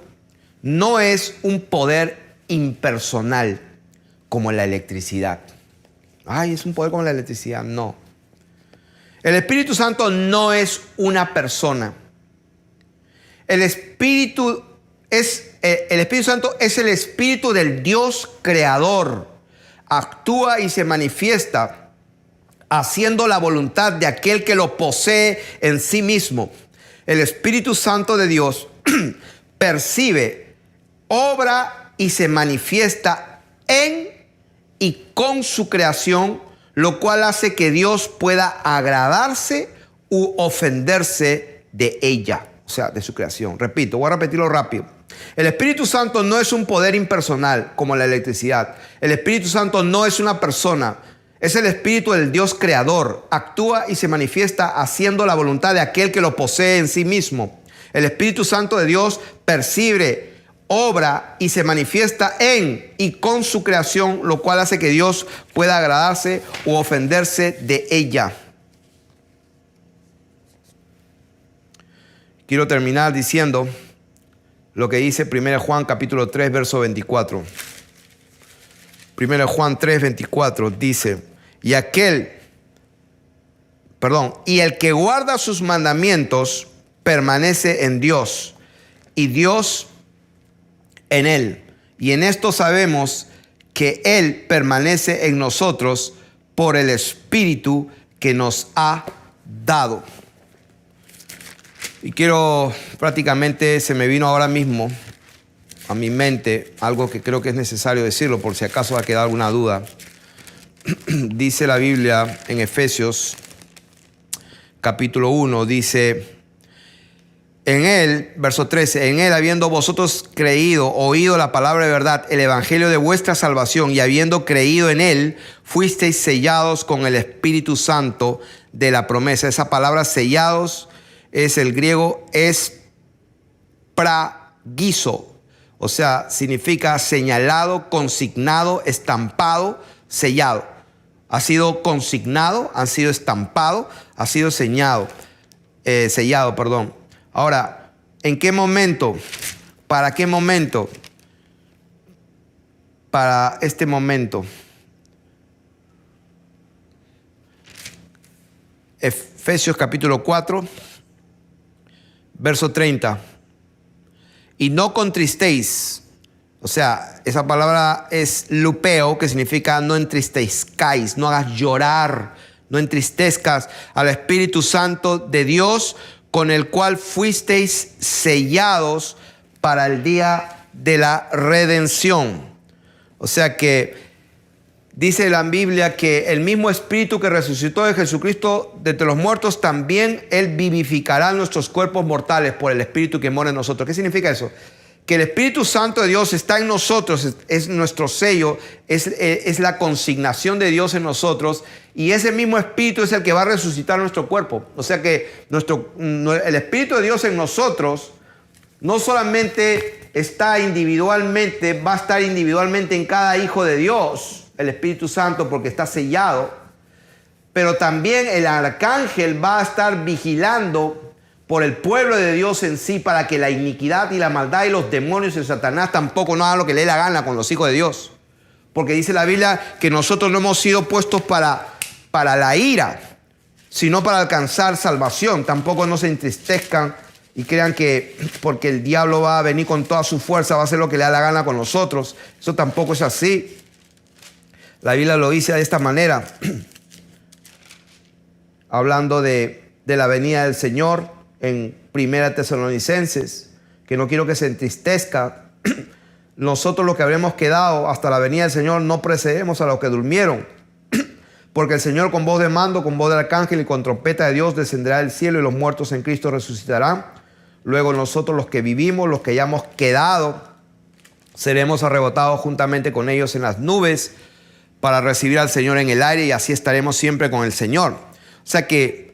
no es un poder impersonal como la electricidad. Ay, es un poder como la electricidad. No. El Espíritu Santo no es una persona. El Espíritu Santo es el Espíritu del Dios creador. Actúa y se manifiesta haciendo la voluntad de aquel que lo posee en sí mismo. El Espíritu Santo de Dios percibe, obra y se manifiesta en y con su creación, lo cual hace que Dios pueda agradarse u ofenderse de ella, o sea, de su creación. Repito, voy a repetirlo rápido. El Espíritu Santo no es un poder impersonal como la electricidad. El Espíritu Santo no es una persona. Es el Espíritu del Dios creador. Actúa y se manifiesta haciendo la voluntad de aquel que lo posee en sí mismo. El Espíritu Santo de Dios percibe, obra y se manifiesta en y con su creación, lo cual hace que Dios pueda agradarse u ofenderse de ella. Quiero terminar diciendo lo que dice 1 Juan capítulo 3, verso 24. 1 Juan 3, 24 dice: y el que guarda sus mandamientos permanece en Dios, y Dios en él. Y en esto sabemos que Él permanece en nosotros por el Espíritu que nos ha dado. Y prácticamente se me vino ahora mismo a mi mente algo que creo que es necesario decirlo por si acaso va a quedar alguna duda. Dice la Biblia en Efesios capítulo 1, dice: en él, verso 13, en él habiendo vosotros creído, oído la palabra de verdad, el evangelio de vuestra salvación, y habiendo creído en él, fuisteis sellados con el Espíritu Santo de la promesa. Esa palabra sellados es el griego espragizo, o sea, significa señalado, consignado, estampado, sellado. Ha sido consignado, ha sido estampado, ha sido sellado. Ahora, ¿en qué momento? ¿Para qué momento? Para este momento. Efesios capítulo 4, verso 30. Y no contristéis. O sea, esa palabra es lupeo, que significa no entristezcáis, no hagas llorar, no entristezcas al Espíritu Santo de Dios, con el cual fuisteis sellados para el día de la redención. O sea que dice la Biblia que el mismo Espíritu que resucitó de Jesucristo de entre los muertos, también Él vivificará nuestros cuerpos mortales por el Espíritu que mora en nosotros. ¿Qué significa eso? Que el Espíritu Santo de Dios está en nosotros, es nuestro sello, es la consignación de Dios en nosotros, y ese mismo Espíritu es el que va a resucitar nuestro cuerpo. O sea que el Espíritu de Dios en nosotros no solamente está individualmente, va a estar individualmente en cada hijo de Dios, el Espíritu Santo, porque está sellado, pero también el arcángel va a estar vigilando por el pueblo de Dios en sí, para que la iniquidad y la maldad y los demonios y Satanás tampoco no hagan lo que le dé la gana con los hijos de Dios. Porque dice la Biblia que nosotros no hemos sido puestos para la ira, sino para alcanzar salvación. Tampoco no se entristezcan y crean que porque el diablo va a venir con toda su fuerza, va a hacer lo que le da la gana con nosotros. Eso tampoco es así. La Biblia lo dice de esta manera, hablando de la venida del Señor en 1 Tesalonicenses, que no quiero que se entristezca. Nosotros los que habremos quedado hasta la venida del Señor no precedemos a los que durmieron, porque el Señor con voz de mando, con voz del arcángel y con trompeta de Dios descenderá del cielo, y los muertos en Cristo resucitarán. Luego nosotros los que vivimos, los que hayamos quedado, seremos arrebatados juntamente con ellos en las nubes para recibir al Señor en el aire, y así estaremos siempre con el Señor. O sea que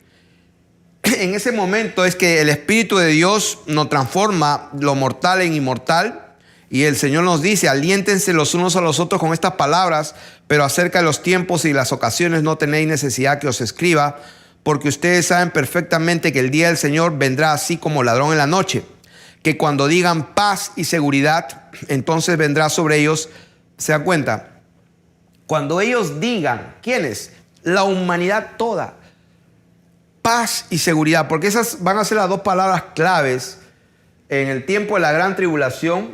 en ese momento es que el Espíritu de Dios nos transforma lo mortal en inmortal, y el Señor nos dice: aliéntense los unos a los otros con estas palabras, pero acerca de los tiempos y las ocasiones no tenéis necesidad que os escriba, porque ustedes saben perfectamente que el día del Señor vendrá así como ladrón en la noche. que cuando digan paz y seguridad, entonces vendrá sobre ellos. ¿Se dan cuenta? Cuando ellos digan, ¿quiénes? La humanidad toda. Paz y seguridad, porque esas van a ser las dos palabras claves en el tiempo de la gran tribulación.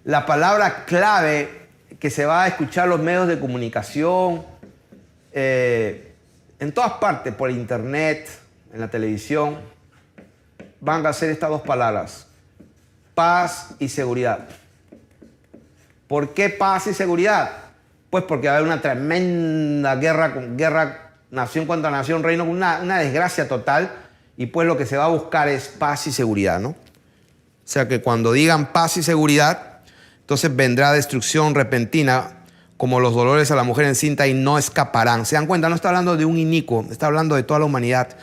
La palabra clave que se va a escuchar en los medios de comunicación, en todas partes, por internet, en la televisión, van a ser estas dos palabras: paz y seguridad. ¿Por qué paz y seguridad? Pues porque va a haber una tremenda guerra nación contra nación, reino, una desgracia total, y pues lo que se va a buscar es paz y seguridad, ¿no? O sea que cuando digan paz y seguridad, entonces vendrá destrucción repentina como los dolores a la mujer encinta y no escaparán. ¿Se dan cuenta? No está hablando de un inicuo, está hablando de toda la humanidad.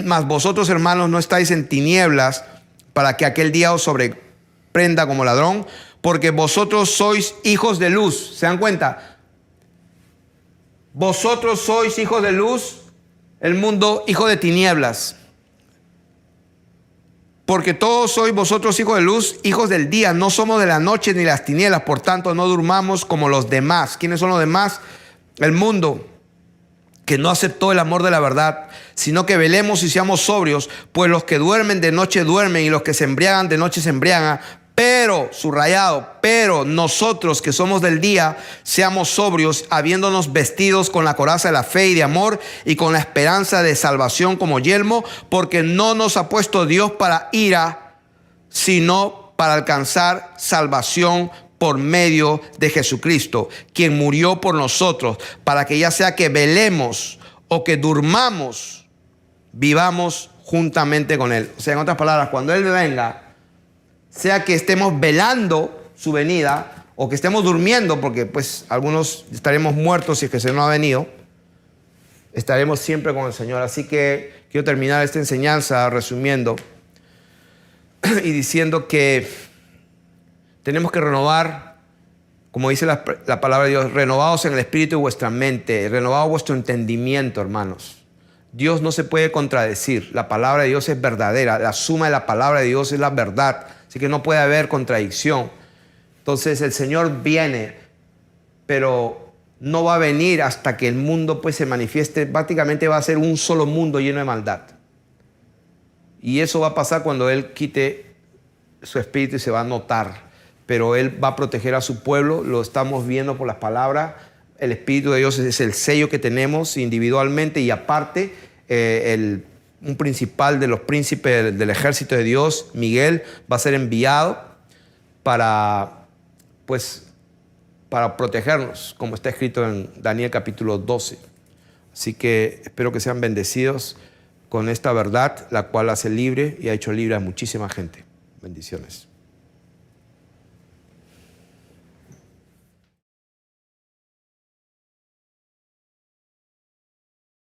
Mas vosotros, hermanos, no estáis en tinieblas para que aquel día os sobreprenda como ladrón, porque vosotros sois hijos de luz. ¿Se dan cuenta? Vosotros sois hijos de luz, el mundo hijo de tinieblas. Porque todos sois vosotros hijos de luz, hijos del día. No somos de la noche ni las tinieblas. Por tanto, no durmamos como los demás. ¿Quiénes son los demás? El mundo, que no aceptó el amor de la verdad, sino que velemos y seamos sobrios. Pues los que duermen de noche duermen, y los que se embriagan de noche se embriagan. Pero, subrayado, pero nosotros que somos del día, seamos sobrios, habiéndonos vestidos con la coraza de la fe y de amor, y con la esperanza de salvación como yelmo, porque no nos ha puesto Dios para ira, sino para alcanzar salvación por medio de Jesucristo, quien murió por nosotros, para que ya sea que velemos o que durmamos, vivamos juntamente con Él. O sea, en otras palabras, cuando Él venga, sea que estemos velando su venida o que estemos durmiendo, porque pues algunos estaremos muertos si es que el Señor no ha venido, estaremos siempre con el Señor. Así que quiero terminar esta enseñanza resumiendo y diciendo que tenemos que renovar, como dice la palabra de Dios, renovados en el espíritu de vuestra mente, renovado vuestro entendimiento, hermanos. Dios no se puede contradecir, la palabra de Dios es verdadera, la suma de la palabra de Dios es la verdad. Así que no puede haber contradicción. Entonces el Señor viene, pero no va a venir hasta que el mundo pues se manifieste. Prácticamente va a ser un solo mundo lleno de maldad. Y eso va a pasar cuando Él quite su espíritu y se va a notar. Pero Él va a proteger a su pueblo, lo estamos viendo por las palabras. El Espíritu de Dios es el sello que tenemos individualmente, y aparte un principal de los príncipes del ejército de Dios, Miguel, va a ser enviado para protegernos, como está escrito en Daniel capítulo 12. Así que espero que sean bendecidos con esta verdad, la cual hace libre y ha hecho libre a muchísima gente. Bendiciones.